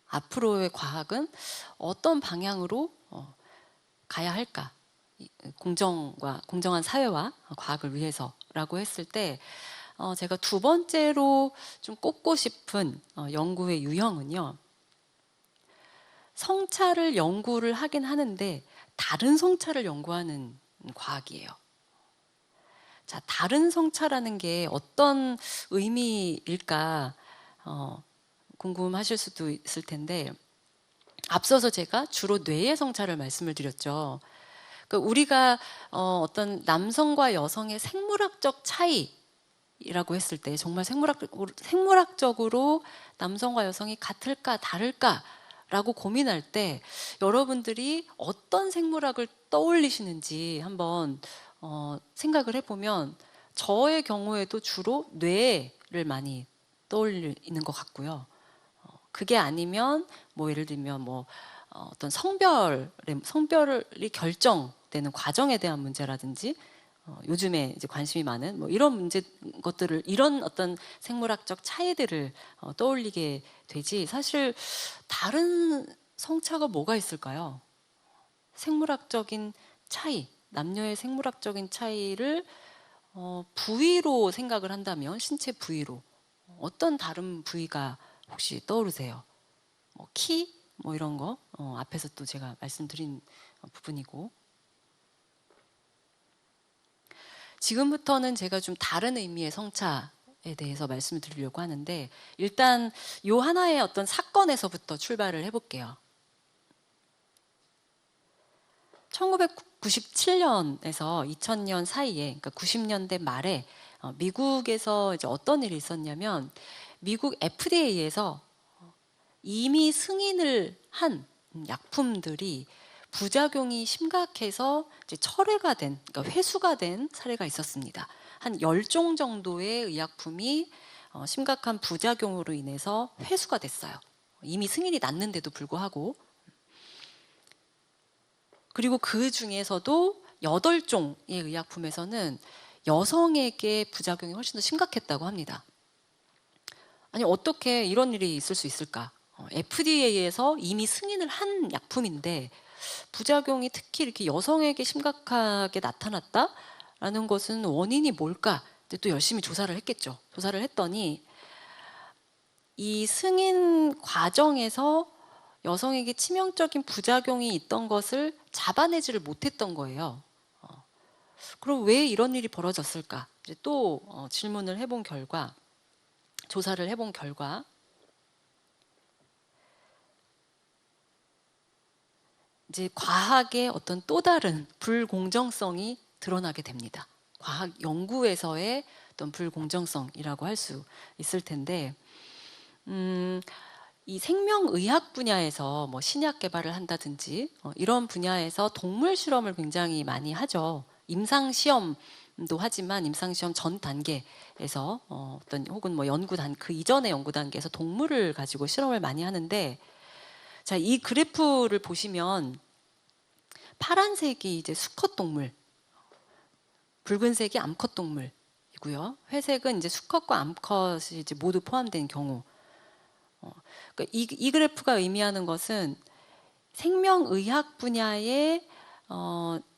앞으로의 과학은 어떤 방향으로 가야 할까? 공정한 사회와 과학을 위해서라고 했을 때 제가 두 번째로 좀 꼽고 싶은 연구의 유형은요. 성차를 연구를 하긴 하는데 다른 성차를 연구하는 과학이에요. 자, 다른 성차라는 게 어떤 의미일까 궁금하실 수도 있을 텐데 앞서서 제가 주로 뇌의 성차를 말씀을 드렸죠. 그러니까 우리가 어떤 남성과 여성의 생물학적 차이라고 했을 때 정말 생물학적으로 남성과 여성이 같을까 다를까 라고 고민할 때 여러분들이 어떤 생물학을 떠올리시는지 한번 생각을 해보면 저의 경우에도 주로 뇌를 많이 떠올리는 것 같고요. 그게 아니면 뭐 예를 들면 뭐 어떤 성별이 결정되는 과정에 대한 문제라든지 요즘에 이제 관심이 많은 뭐 이런 이런 어떤 생물학적 차이들을 떠올리게 되지 사실 다른 성차가 뭐가 있을까요? 생물학적인 차이, 남녀의 생물학적인 차이를 부위로 생각을 한다면 신체 부위로 어떤 다른 부위가 혹시 떠오르세요? 뭐 키? 뭐 이런 거 앞에서 또 제가 말씀드린 부분이고 지금부터는 제가 좀 다른 의미의 성차에 대해서 말씀을 드리려고 하는데 일단 요 하나의 어떤 사건에서부터 출발을 해볼게요. 1997년에서 2000년 사이에 그러니까 90년대 말에 미국에서 이제 어떤 일이 있었냐면 미국 FDA에서 이미 승인을 한 약품들이 부작용이 심각해서 이제 철회가 된, 그러니까 회수가 된 사례가 있었습니다. 한 10종 정도의 의약품이 심각한 부작용으로 인해서 회수가 됐어요. 이미 승인이 났는데도 불구하고. 그리고 그 중에서도 8종의 의약품에서는 여성에게 부작용이 훨씬 더 심각했다고 합니다. 아니, 어떻게 이런 일이 있을 수 있을까? FDA에서 이미 승인을 한 약품인데 부작용이 특히 이렇게 여성에게 심각하게 나타났다라는 것은 원인이 뭘까? 또 열심히 조사를 했겠죠. 조사를 했더니 이 승인 과정에서 여성에게 치명적인 부작용이 있던 것을 잡아내지를 못했던 거예요. 그럼 왜 이런 일이 벌어졌을까? 이제 또 질문을 해본 결과, 조사를 해본 결과, 이제 과학의 어떤 또 다른 불공정성이 드러나게 됩니다. 과학 연구에서의 어떤 불공정성이라고 할 수 있을 텐데, 이 생명의학 분야에서 뭐 신약 개발을 한다든지 이런 분야에서 동물 실험을 굉장히 많이 하죠. 임상 시험도 하지만 임상 시험 전 단계에서 어떤 혹은 뭐 그 이전의 연구 단계에서 동물을 가지고 실험을 많이 하는데, 자, 이 그래프를 보시면 파란색이 이제 수컷 동물, 붉은색이 암컷 동물이고요. 회색은 이제 수컷과 암컷이 이제 모두 포함된 경우. 그러니까 이 그래프가 의미하는 것은 생명의학 분야의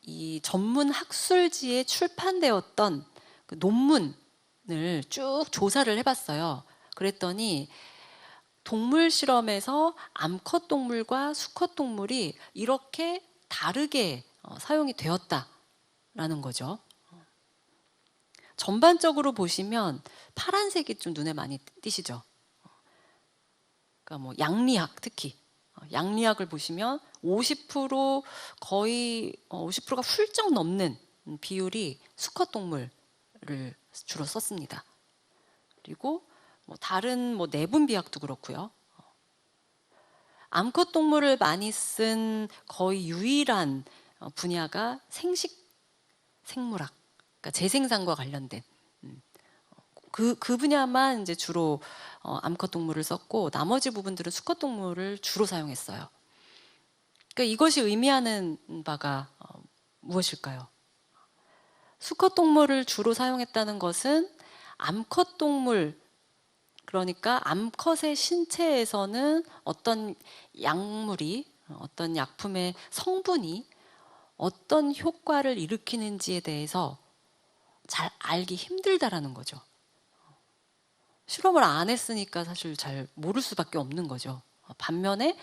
이 전문 학술지에 출판되었던 그 논문을 쭉 조사를 해봤어요. 그랬더니 동물 실험에서 암컷 동물과 수컷 동물이 이렇게 다르게 사용이 되었다라는 거죠. 전반적으로 보시면 파란색이 좀 눈에 많이 띄시죠. 그러니까 뭐 양리학, 특히 양리학을 보시면 50% 거의 50%가 훌쩍 넘는 비율이 수컷 동물을 주로 썼습니다. 그리고 뭐 다른 뭐 내분 비학도 그렇고요. 암컷 동물을 많이 쓴 거의 유일한 분야가 생물학, 그러니까 재생산과 관련된 그 분야만 이제 주로 암컷 동물을 썼고, 나머지 부분들은 수컷 동물을 주로 사용했어요. 그러니까 이것이 의미하는 바가 무엇일까요? 수컷 동물을 주로 사용했다는 것은 암컷 동물, 그러니까 암컷의 신체에서는 어떤 약물이, 어떤 약품의 성분이 어떤 효과를 일으키는지에 대해서 잘 알기 힘들다라는 거죠. 실험을 안 했으니까 사실 잘 모를 수밖에 없는 거죠. 반면에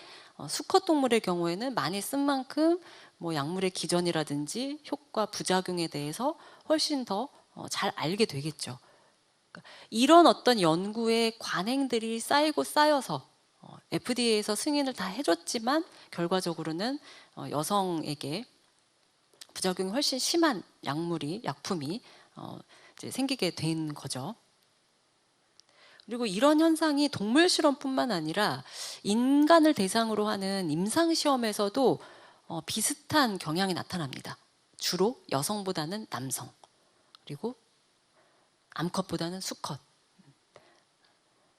수컷 동물의 경우에는 많이 쓴 만큼 뭐 약물의 기전이라든지 효과, 부작용에 대해서 훨씬 더 잘 알게 되겠죠. 그러니까 이런 어떤 연구의 관행들이 쌓이고 쌓여서 FDA에서 승인을 다 해줬지만 결과적으로는 여성에게 부작용이 훨씬 심한 약품이 이제 생기게 된 거죠. 그리고 이런 현상이 동물 실험뿐만 아니라 인간을 대상으로 하는 임상 시험에서도 비슷한 경향이 나타납니다. 주로 여성보다는 남성, 그리고 암컷보다는 수컷.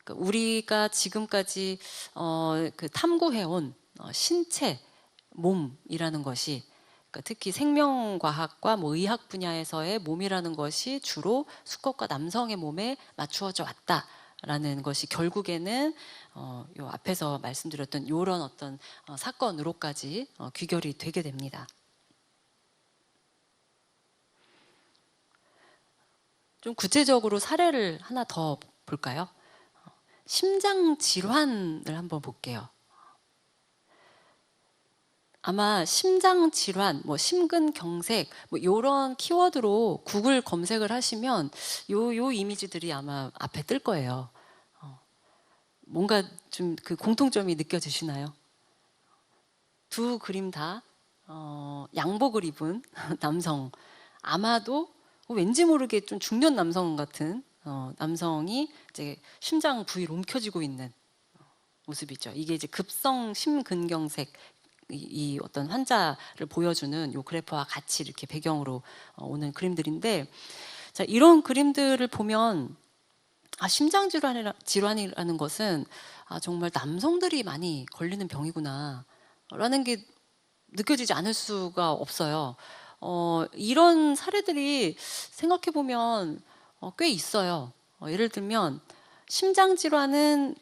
그러니까 우리가 지금까지 그 탐구해온 신체, 몸이라는 것이, 그러니까 특히 생명과학과 뭐 의학 분야에서의 몸이라는 것이 주로 수컷과 남성의 몸에 맞추어져 왔다라는 것이 결국에는 요 앞에서 말씀드렸던 이런 어떤 사건으로까지 귀결이 되게 됩니다. 좀 구체적으로 사례를 하나 더 볼까요? 심장 질환을 한번 볼게요. 아마 심장 질환, 뭐 심근경색, 뭐 이런 키워드로 구글 검색을 하시면 요 이미지들이 아마 앞에 뜰 거예요. 뭔가 좀 그 공통점이 느껴지시나요? 두 그림 다 양복을 입은 남성, 아마도 왠지 모르게 좀 중년 남성 같은 남성이 이제 심장 부위를 움켜쥐고 있는 모습이죠. 이게 이제 급성 심근경색 이 어떤 환자를 보여주는 요 그래프와 같이 이렇게 배경으로 오는 그림들인데, 자, 이런 그림들을 보면 심장 질환이라는 것은 정말 남성들이 많이 걸리는 병이구나 라는 게 느껴지지 않을 수가 없어요. 이런 사례들이 생각해 보면 꽤 있어요. 예를 들면 심장 질환은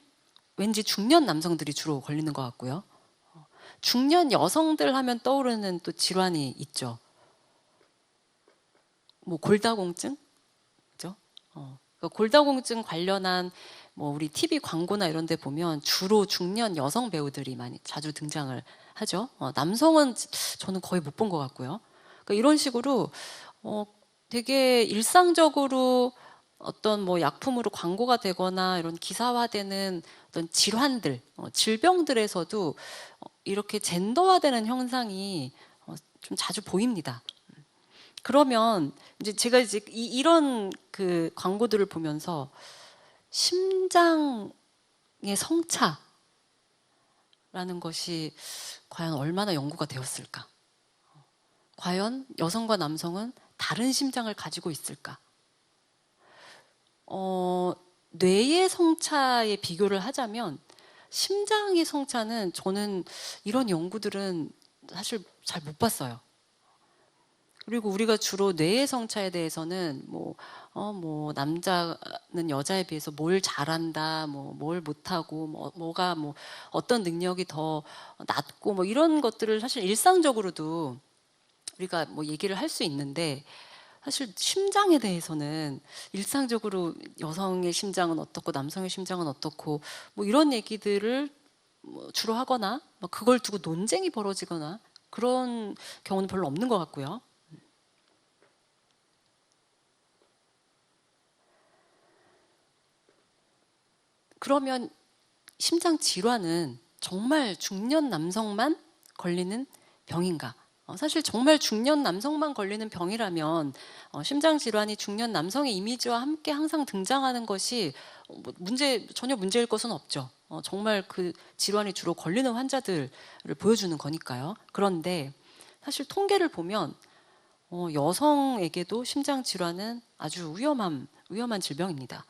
왠지 중년 남성들이 주로 걸리는 것 같고요. 중년 여성들 하면 떠오르는 또 질환이 있죠. 뭐 골다공증, 그죠? 골다공증 관련한 뭐 우리 TV 광고나 이런 데 보면 주로 중년 여성 배우들이 많이 자주 등장을 하죠. 남성은 저는 거의 못 본 것 같고요. 그러니까 이런 식으로 되게 일상적으로 어떤 뭐 약품으로 광고가 되거나 이런 기사화되는 어떤 질환들, 질병들에서도 이렇게 젠더화되는 현상이 좀 자주 보입니다. 그러면 이제 제가 이제 이런 그 광고들을 보면서 심장의 성차라는 것이 과연 얼마나 연구가 되었을까? 과연 여성과 남성은 다른 심장을 가지고 있을까? 뇌의 성차에 비교를 하자면 심장의 성차는 저는 이런 연구들은 사실 잘 못 봤어요. 그리고 우리가 주로 뇌의 성차에 대해서는 뭐 남자는 여자에 비해서 뭘 잘한다, 뭘 못하고, 뭐가 어떤 능력이 더 낮고, 뭐 이런 것들을 사실 일상적으로도 우리가 뭐 얘기를 할 수 있는데, 사실 심장에 대해서는 일상적으로 여성의 심장은 어떻고 남성의 심장은 어떻고 뭐 이런 얘기들을 뭐 주로 하거나 그걸 두고 논쟁이 벌어지거나 그런 경우는 별로 없는 것 같고요. 그러면 심장 질환은 정말 중년 남성만 걸리는 병인가? 사실 정말 중년 남성만 걸리는 병이라면 심장 질환이 중년 남성의 이미지와 함께 항상 등장하는 것이 전혀 문제일 것은 없죠. 정말 그 질환이 주로 걸리는 환자들을 보여주는 거니까요. 그런데 사실 통계를 보면 여성에게도 심장 질환은 아주 위험한 질병입니다.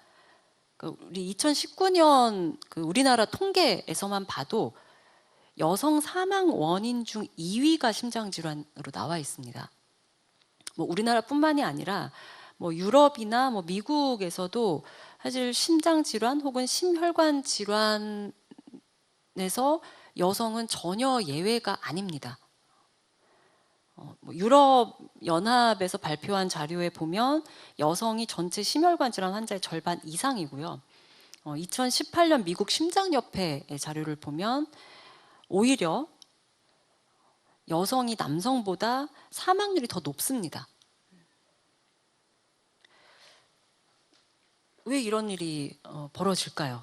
우리 2019년 우리나라 통계에서만 봐도 여성 사망 원인 중 2위가 심장질환으로 나와 있습니다. 뭐 우리나라뿐만이 아니라 뭐 유럽이나 뭐 미국에서도 사실 심장질환 혹은 심혈관 질환에서 여성은 전혀 예외가 아닙니다. 유럽 연합에서 발표한 자료에 보면 여성이 전체 심혈관 질환 환자의 절반 이상이고요. 2018년 미국 심장협회의 자료를 보면 오히려 여성이 남성보다 사망률이 더 높습니다. 왜 이런 일이 벌어질까요?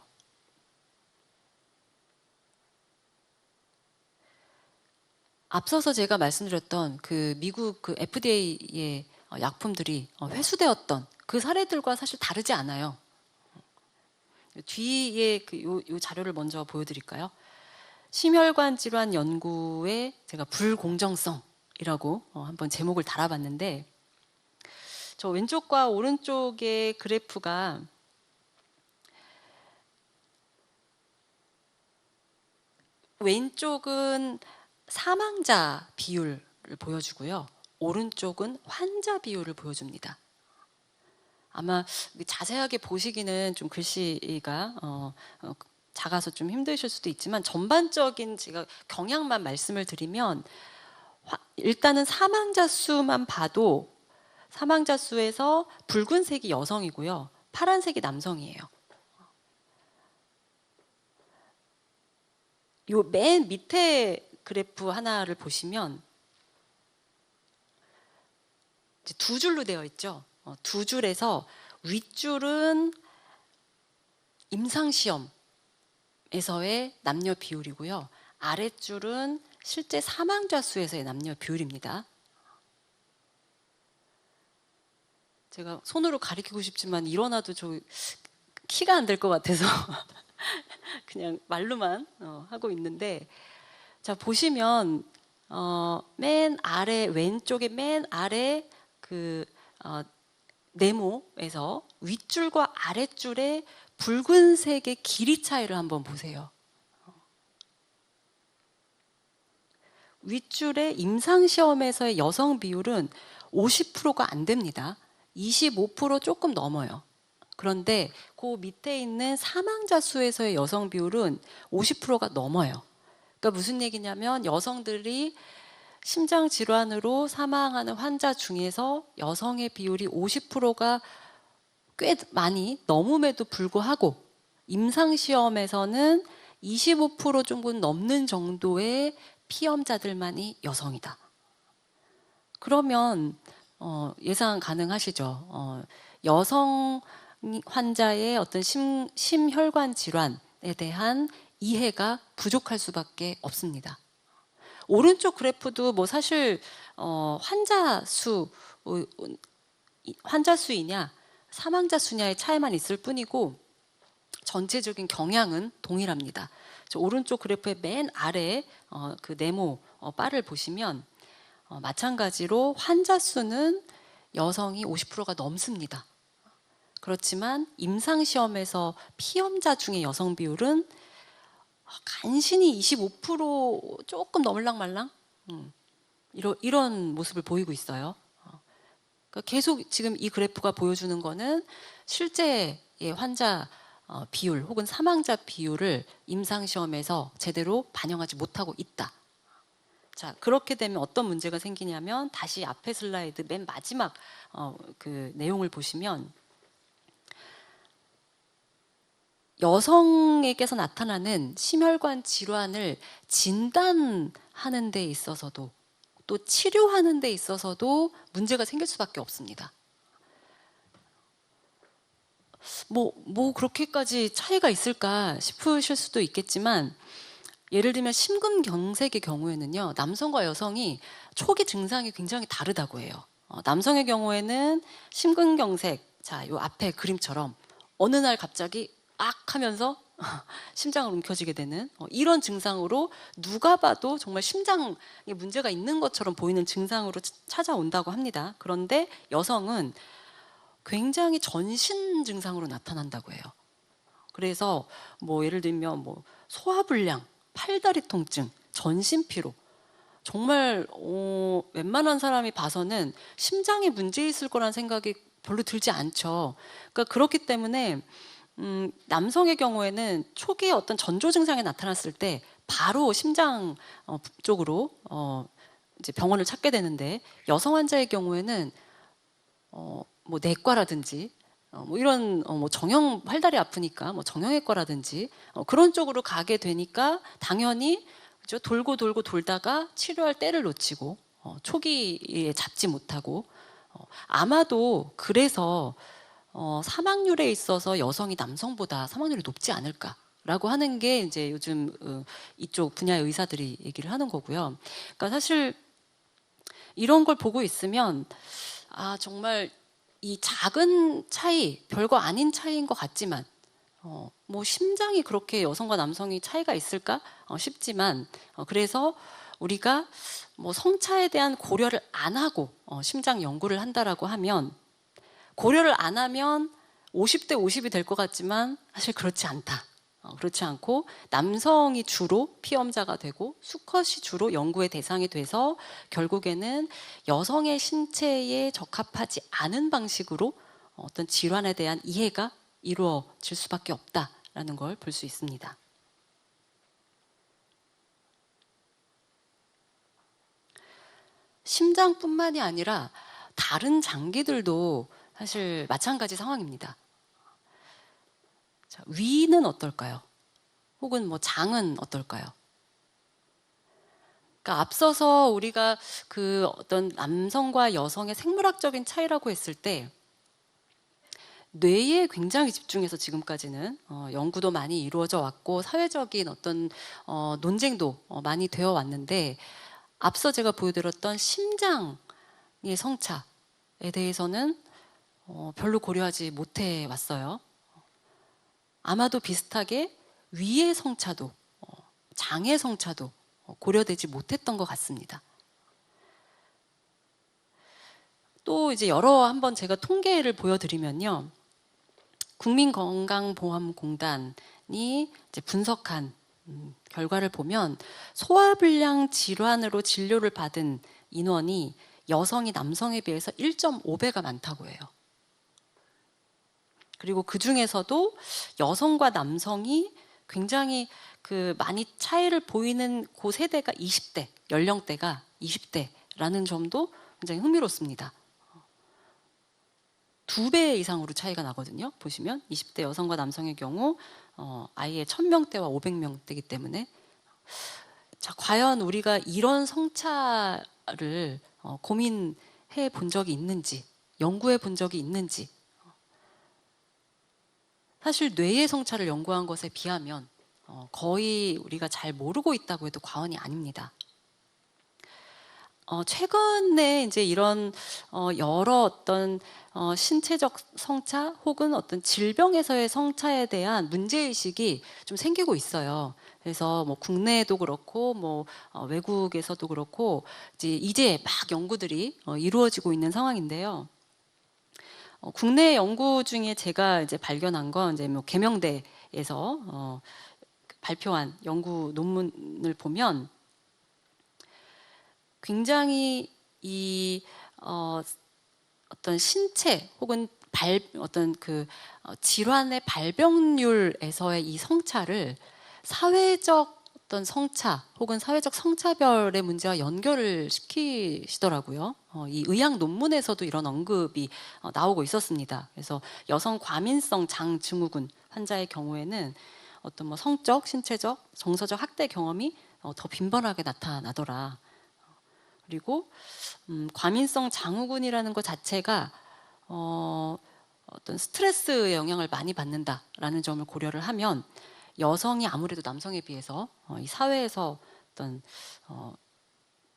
앞서서 제가 말씀드렸던 그 미국 그 FDA의 약품들이 회수되었던 그 사례들과 사실 다르지 않아요. 뒤에 요 자료를 먼저 보여드릴까요? 심혈관 질환 연구의 제가 불공정성이라고 한번 제목을 달아봤는데, 저 왼쪽과 오른쪽의 그래프가 왼쪽은 사망자 비율을 보여주고요. 오른쪽은 환자 비율을 보여줍니다. 아마 자세하게 보시기는 좀 글씨가 작아서 좀 힘드실 수도 있지만 전반적인 제가 경향만 말씀을 드리면 일단은 사망자 수만 봐도 사망자 수에서 붉은색이 여성이고요. 파란색이 남성이에요. 요 맨 밑에 그래프 하나를 보시면 두 줄로 되어 있죠. 두 줄에서 윗줄은 임상시험에서의 남녀 비율이고요. 아랫줄은 실제 사망자 수에서의 남녀 비율입니다. 제가 손으로 가리키고 싶지만 일어나도 저 키가 안 될 것 같아서 그냥 말로만 하고 있는데, 자 보시면 맨 아래 왼쪽에 맨 아래 그 네모에서 윗줄과 아랫줄의 붉은색의 길이 차이를 한번 보세요. 윗줄의 임상시험에서의 여성 비율은 50%가 안 됩니다. 25% 조금 넘어요. 그런데 그 밑에 있는 사망자 수에서의 여성 비율은 50%가 넘어요. 그러니까 무슨 얘기냐면 여성들이 심장 질환으로 사망하는 환자 중에서 여성의 비율이 50%가 꽤 많이 넘음에도 불구하고 임상시험에서는 25% 조금 넘는 정도의 피험자들만이 여성이다. 그러면 예상 가능하시죠? 여성 환자의 어떤 심혈관 질환에 대한 이해가 부족할 수밖에 없습니다. 오른쪽 그래프도 뭐 사실 환자 수이냐 사망자 수냐의 차이만 있을 뿐이고 전체적인 경향은 동일합니다. 오른쪽 그래프의 맨 아래 그 네모 바를 보시면 마찬가지로 환자 수는 여성이 50%가 넘습니다. 그렇지만 임상시험에서 피험자 중에 여성 비율은 간신히 25% 조금 넘을랑말랑 이런 모습을 보이고 있어요. 그러니까 계속 지금 이 그래프가 보여주는 거는 실제의 환자 비율 혹은 사망자 비율을 임상시험에서 제대로 반영하지 못하고 있다. 자, 그렇게 되면 어떤 문제가 생기냐면 다시 앞에 슬라이드 맨 마지막 그 내용을 보시면 여성에게서 나타나는 심혈관 질환을 진단하는 데 있어서도 또 치료하는 데 있어서도 문제가 생길 수밖에 없습니다. 뭐 그렇게까지 차이가 있을까 싶으실 수도 있겠지만 예를 들면 심근경색의 경우에는요, 남성과 여성이 초기 증상이 굉장히 다르다고 해요. 남성의 경우에는 심근경색, 자, 요 앞에 그림처럼 어느 날 갑자기 악 하면서 심장을 움켜쥐게 되는 이런 증상으로 누가 봐도 정말 심장에 문제가 있는 것처럼 보이는 증상으로 찾아온다고 합니다. 그런데 여성은 굉장히 전신 증상으로 나타난다고 해요. 그래서 뭐 예를 들면 뭐 소화불량, 팔다리 통증, 전신 피로, 정말 웬만한 사람이 봐서는 심장에 문제 있을 거란 생각이 별로 들지 않죠. 그러니까 그렇기 때문에 남성의 경우에는 초기에 어떤 전조 증상이 나타났을 때 바로 심장 쪽으로 이제 병원을 찾게 되는데 여성 환자의 경우에는 뭐 내과라든지 뭐 이런 뭐 정형 팔다리 아프니까 뭐 정형외과라든지 그런 쪽으로 가게 되니까 당연히 그죠? 돌고 돌다가 치료할 때를 놓치고 초기에 잡지 못하고 아마도 그래서 사망률에 있어서 여성이 남성보다 사망률이 높지 않을까라고 하는 게 이제 요즘 이쪽 분야의 의사들이 얘기를 하는 거고요. 그러니까 사실 이런 걸 보고 있으면 정말 이 작은 차이, 별거 아닌 차이인 것 같지만 뭐 심장이 그렇게 여성과 남성이 차이가 있을까 싶지만 그래서 우리가 뭐 성차에 대한 고려를 안 하고 심장 연구를 한다라고 하면 고려를 안 하면 50대 50이 될 것 같지만 사실 그렇지 않다. 그렇지 않고 남성이 주로 피험자가 되고 수컷이 주로 연구의 대상이 돼서 결국에는 여성의 신체에 적합하지 않은 방식으로 어떤 질환에 대한 이해가 이루어질 수밖에 없다라는 걸 볼 수 있습니다. 심장뿐만이 아니라 다른 장기들도 사실 마찬가지 상황입니다. 자, 위는 어떨까요? 혹은 뭐 장은 어떨까요? 그러니까 앞서서 우리가 그 어떤 남성과 여성의 생물학적인 차이라고 했을 때 뇌에 굉장히 집중해서 지금까지는 연구도 많이 이루어져 왔고 사회적인 어떤 논쟁도 많이 되어 왔는데 앞서 제가 보여드렸던 심장의 성차에 대해서는 별로 고려하지 못해 왔어요. 아마도 비슷하게 위의 성차도 장의 성차도 고려되지 못했던 것 같습니다. 또 이제 한번 제가 통계를 보여드리면요. 국민건강보험공단이 이제 분석한 결과를 보면 소화불량 질환으로 진료를 받은 인원이 여성이 남성에 비해서 1.5배가 많다고 해요. 그리고 그 중에서도 여성과 남성이 굉장히 많이 차이를 보이는 그 세대가 20대, 연령대가 20대라는 점도 굉장히 흥미롭습니다. 2배 이상으로 차이가 나거든요. 보시면 20대 여성과 남성의 경우 아예 1000명대와 500명대이기 때문에 자, 과연 우리가 이런 성차를 고민해 본 적이 있는지, 연구해 본 적이 있는지. 사실 뇌의 성차를 연구한 것에 비하면 거의 우리가 잘 모르고 있다고 해도 과언이 아닙니다. 최근에 이제 이런 여러 어떤 신체적 성차 혹은 어떤 질병에서의 성차에 대한 문제의식이 좀 생기고 있어요. 그래서 뭐 국내에도 그렇고 뭐 외국에서도 그렇고 이제 막 연구들이 이루어지고 있는 상황인데요. 국내 연구 중에 제가 이제 발견한 건 이제 뭐 계명대에서 발표한 연구 논문을 보면 굉장히 이 어떤 신체 혹은 어떤 그 질환의 발병률에서의 이 성차를 사회적 어떤 성차 혹은 사회적 성차별의 문제와 연결을 시키시더라고요. 이 의학 논문에서도 이런 언급이 나오고 있었습니다. 그래서 여성 과민성 장증후군 환자의 경우에는 어떤 뭐 성적, 신체적, 정서적 학대 경험이 더 빈번하게 나타나더라. 그리고 과민성 장후군이라는 것 자체가 어떤 스트레스의 영향을 많이 받는다라는 점을 고려를 하면 여성이 아무래도 남성에 비해서 이 사회에서 어떤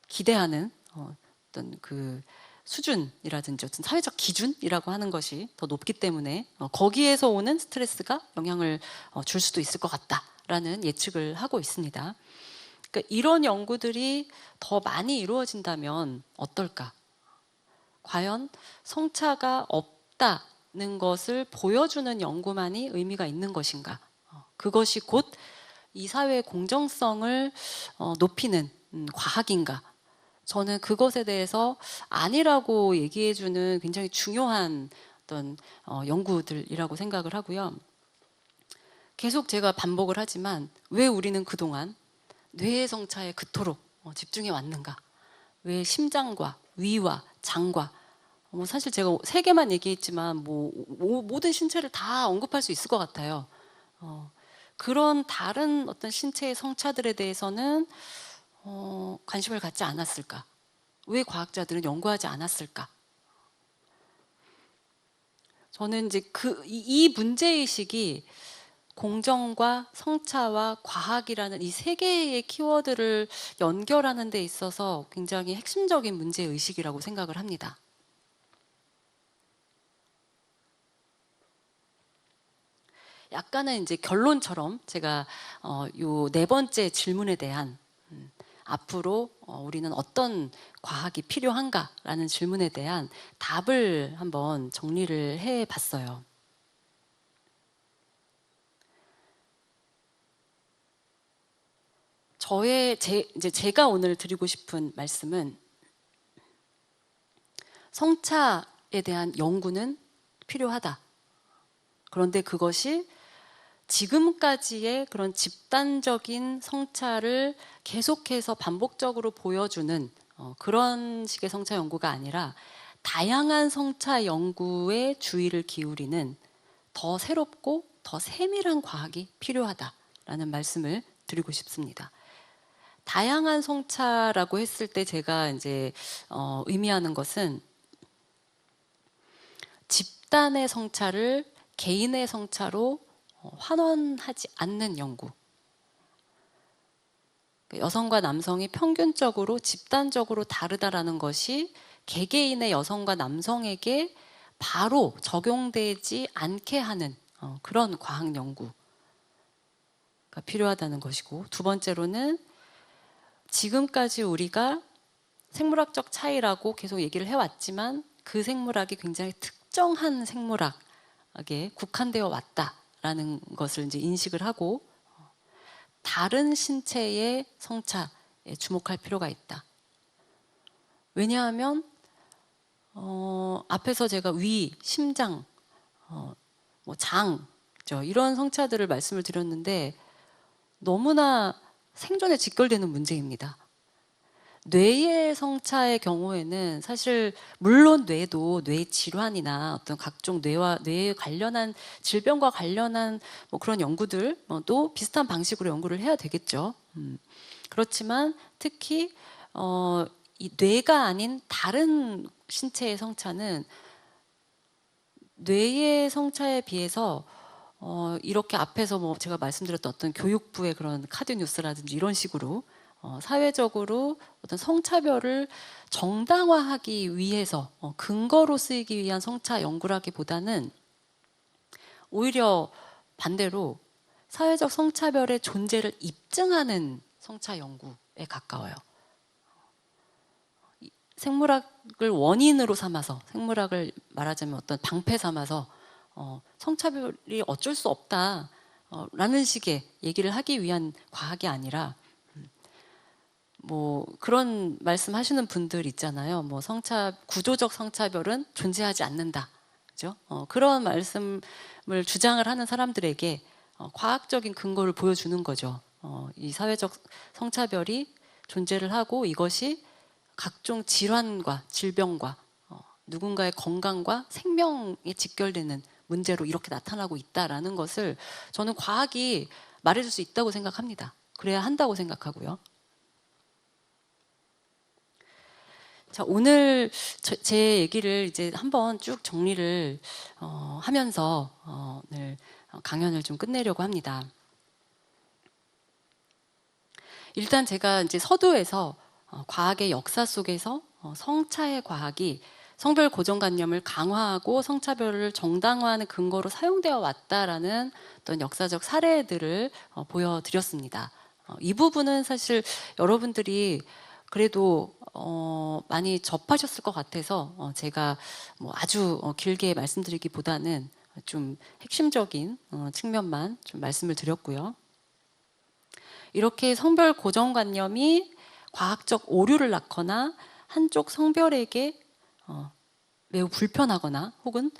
기대하는 어떤 그 수준이라든지 어떤 사회적 기준이라고 하는 것이 더 높기 때문에 거기에서 오는 스트레스가 영향을 줄 수도 있을 것 같다라는 예측을 하고 있습니다. 그러니까 이런 연구들이 더 많이 이루어진다면 어떨까? 과연 성차가 없다는 것을 보여주는 연구만이 의미가 있는 것인가? 그것이 곧 이 사회의 공정성을 높이는 과학인가? 저는 그것에 대해서 아니라고 얘기해주는 굉장히 중요한 어떤 연구들이라고 생각을 하고요. 계속 제가 반복을 하지만 왜 우리는 그동안 뇌의 성차에 그토록 집중해 왔는가? 왜 심장과 위와 장과 사실 제가 3개만 얘기했지만 모든 신체를 다 언급할 수 있을 것 같아요. 그런 다른 어떤 신체의 성차들에 대해서는 관심을 갖지 않았을까? 왜 과학자들은 연구하지 않았을까? 저는 이제 이 문제의식이 공정과 성차와 과학이라는 이 3개의 키워드를 연결하는 데 있어서 굉장히 핵심적인 문제의식이라고 생각을 합니다. 약간은 이제 결론처럼 제가 요 4번째 질문에 대한 앞으로 우리는 어떤 과학이 필요한가라는 질문에 대한 답을 한번 정리를 해 봤어요. 이제 제가 오늘 드리고 싶은 말씀은 성차에 대한 연구는 필요하다. 그런데 그것이 지금까지의 그런 집단적인 성차를 계속해서 반복적으로 보여주는 그런 식의 성차 연구가 아니라 다양한 성차 연구에 주의를 기울이는 더 새롭고 더 세밀한 과학이 필요하다라는 말씀을 드리고 싶습니다. 다양한 성차라고 했을 때 제가 이제 의미하는 것은 집단의 성차를 개인의 성차로 환원하지 않는 연구. 여성과 남성이 평균적으로 집단적으로 다르다라는 것이 개개인의 여성과 남성에게 바로 적용되지 않게 하는 그런 과학 연구가 필요하다는 것이고, 2번째로는 지금까지 우리가 생물학적 차이라고 계속 얘기를 해왔지만 그 생물학이 굉장히 특정한 생물학에 국한되어 왔다라는 것을 이제 인식을 하고 다른 신체의 성차에 주목할 필요가 있다. 왜냐하면 앞에서 제가 위, 심장, 뭐 장 이런 성차들을 말씀을 드렸는데 너무나 생존에 직결되는 문제입니다. 뇌의 성차의 경우에는 사실 물론 뇌도 뇌 질환이나 어떤 각종 뇌에 관련한 질병과 관련한 뭐 그런 연구들도 비슷한 방식으로 연구를 해야 되겠죠. 그렇지만 특히 이 뇌가 아닌 다른 신체의 성차는 뇌의 성차에 비해서 이렇게 앞에서 뭐 제가 말씀드렸던 어떤 교육부의 그런 카드 뉴스라든지 이런 식으로 사회적으로 어떤 성차별을 정당화하기 위해서 근거로 쓰이기 위한 성차 연구라기보다는 오히려 반대로 사회적 성차별의 존재를 입증하는 성차 연구에 가까워요. 생물학을 원인으로 삼아서, 생물학을 말하자면 어떤 방패 삼아서 성차별이 어쩔 수 없다 라는 식의 얘기를 하기 위한 과학이 아니라 뭐 그런 말씀하시는 분들 있잖아요. 뭐 구조적 성차별은 존재하지 않는다, 그죠? 그런 말씀을 주장을 하는 사람들에게 과학적인 근거를 보여주는 거죠. 이 사회적 성차별이 존재를 하고 이것이 각종 질환과 질병과 누군가의 건강과 생명에 직결되는 문제로 이렇게 나타나고 있다라는 것을 저는 과학이 말해줄 수 있다고 생각합니다. 그래야 한다고 생각하고요. 자, 오늘 제 얘기를 이제 한번 쭉 정리를 하면서 오늘 강연을 좀 끝내려고 합니다. 일단 제가 이제 서두에서 과학의 역사 속에서 성차의 과학이 성별 고정관념을 강화하고 성차별을 정당화하는 근거로 사용되어 왔다라는 어떤 역사적 사례들을 보여드렸습니다. 이 부분은 사실 여러분들이 그래도 많이 접하셨을 것 같아서 제가 뭐 아주 길게 말씀드리기보다는 좀 핵심적인 측면만 좀 말씀을 드렸고요. 이렇게 성별 고정관념이 과학적 오류를 낳거나 한쪽 성별에게 매우 불편하거나 혹은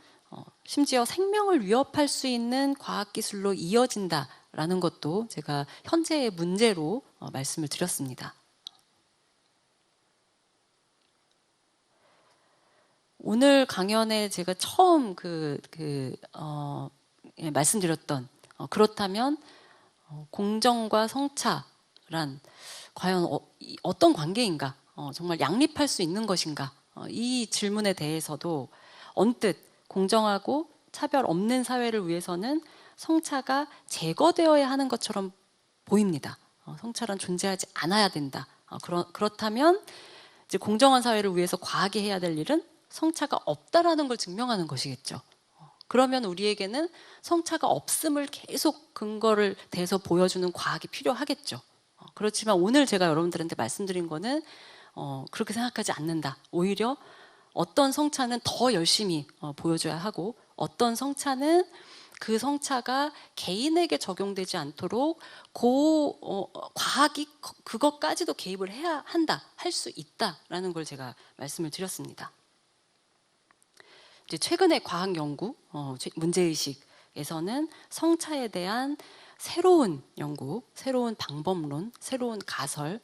심지어 생명을 위협할 수 있는 과학기술로 이어진다라는 것도 제가 현재의 문제로 말씀을 드렸습니다. 오늘 강연에 제가 처음 말씀드렸던 그렇다면 공정과 성차란 과연 어떤 관계인가? 정말 양립할 수 있는 것인가? 이 질문에 대해서도 언뜻 공정하고 차별 없는 사회를 위해서는 성차가 제거되어야 하는 것처럼 보입니다. 성차란 존재하지 않아야 된다. 그렇다면 이제 공정한 사회를 위해서 과학이 해야 될 일은 성차가 없다라는 걸 증명하는 것이겠죠. 그러면 우리에게는 성차가 없음을 계속 근거를 대서 보여주는 과학이 필요하겠죠. 그렇지만 오늘 제가 여러분들한테 말씀드린 거는 그렇게 생각하지 않는다. 오히려 어떤 성차는 더 열심히 보여줘야 하고 어떤 성차는 그 성차가 개인에게 적용되지 않도록 과학이 그것까지도 개입을 해야 한다, 할 수 있다라는 걸 제가 말씀을 드렸습니다. 이제 최근의 과학 연구, 문제의식에서는 성차에 대한 새로운 연구, 새로운 방법론, 새로운 가설,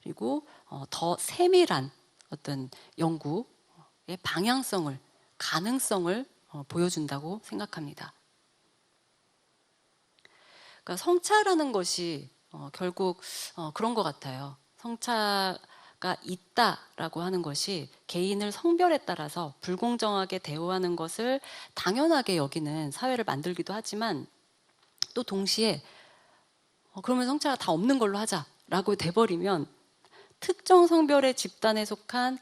그리고 더 세밀한 어떤 연구의 방향성을, 가능성을 보여준다고 생각합니다. 그러니까 성차라는 것이 결국 그런 것 같아요. 성차가 있다라고 하는 것이 개인을 성별에 따라서 불공정하게 대우하는 것을 당연하게 여기는 사회를 만들기도 하지만 또 동시에 그러면 성차가 다 없는 걸로 하자라고 돼버리면 특정 성별의 집단에 속한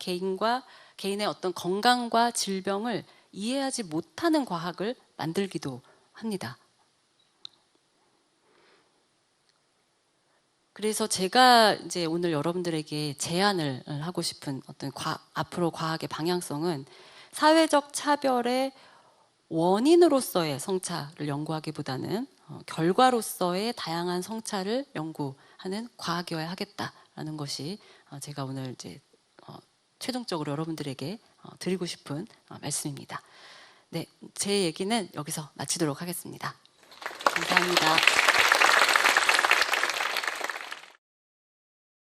개인의 어떤 건강과 질병을 이해하지 못하는 과학을 만들기도 합니다. 그래서 제가 이제 오늘 여러분들에게 제안을 하고 싶은 어떤 앞으로 과학의 방향성은 사회적 차별의 원인으로서의 성차를 연구하기보다는 결과로서의 다양한 성차를 연구하는 과학이어야 하겠다라는 것이 제가 오늘 이제 최종적으로 여러분들에게 드리고 싶은 말씀입니다. 네, 제 얘기는 여기서 마치도록 하겠습니다. 감사합니다.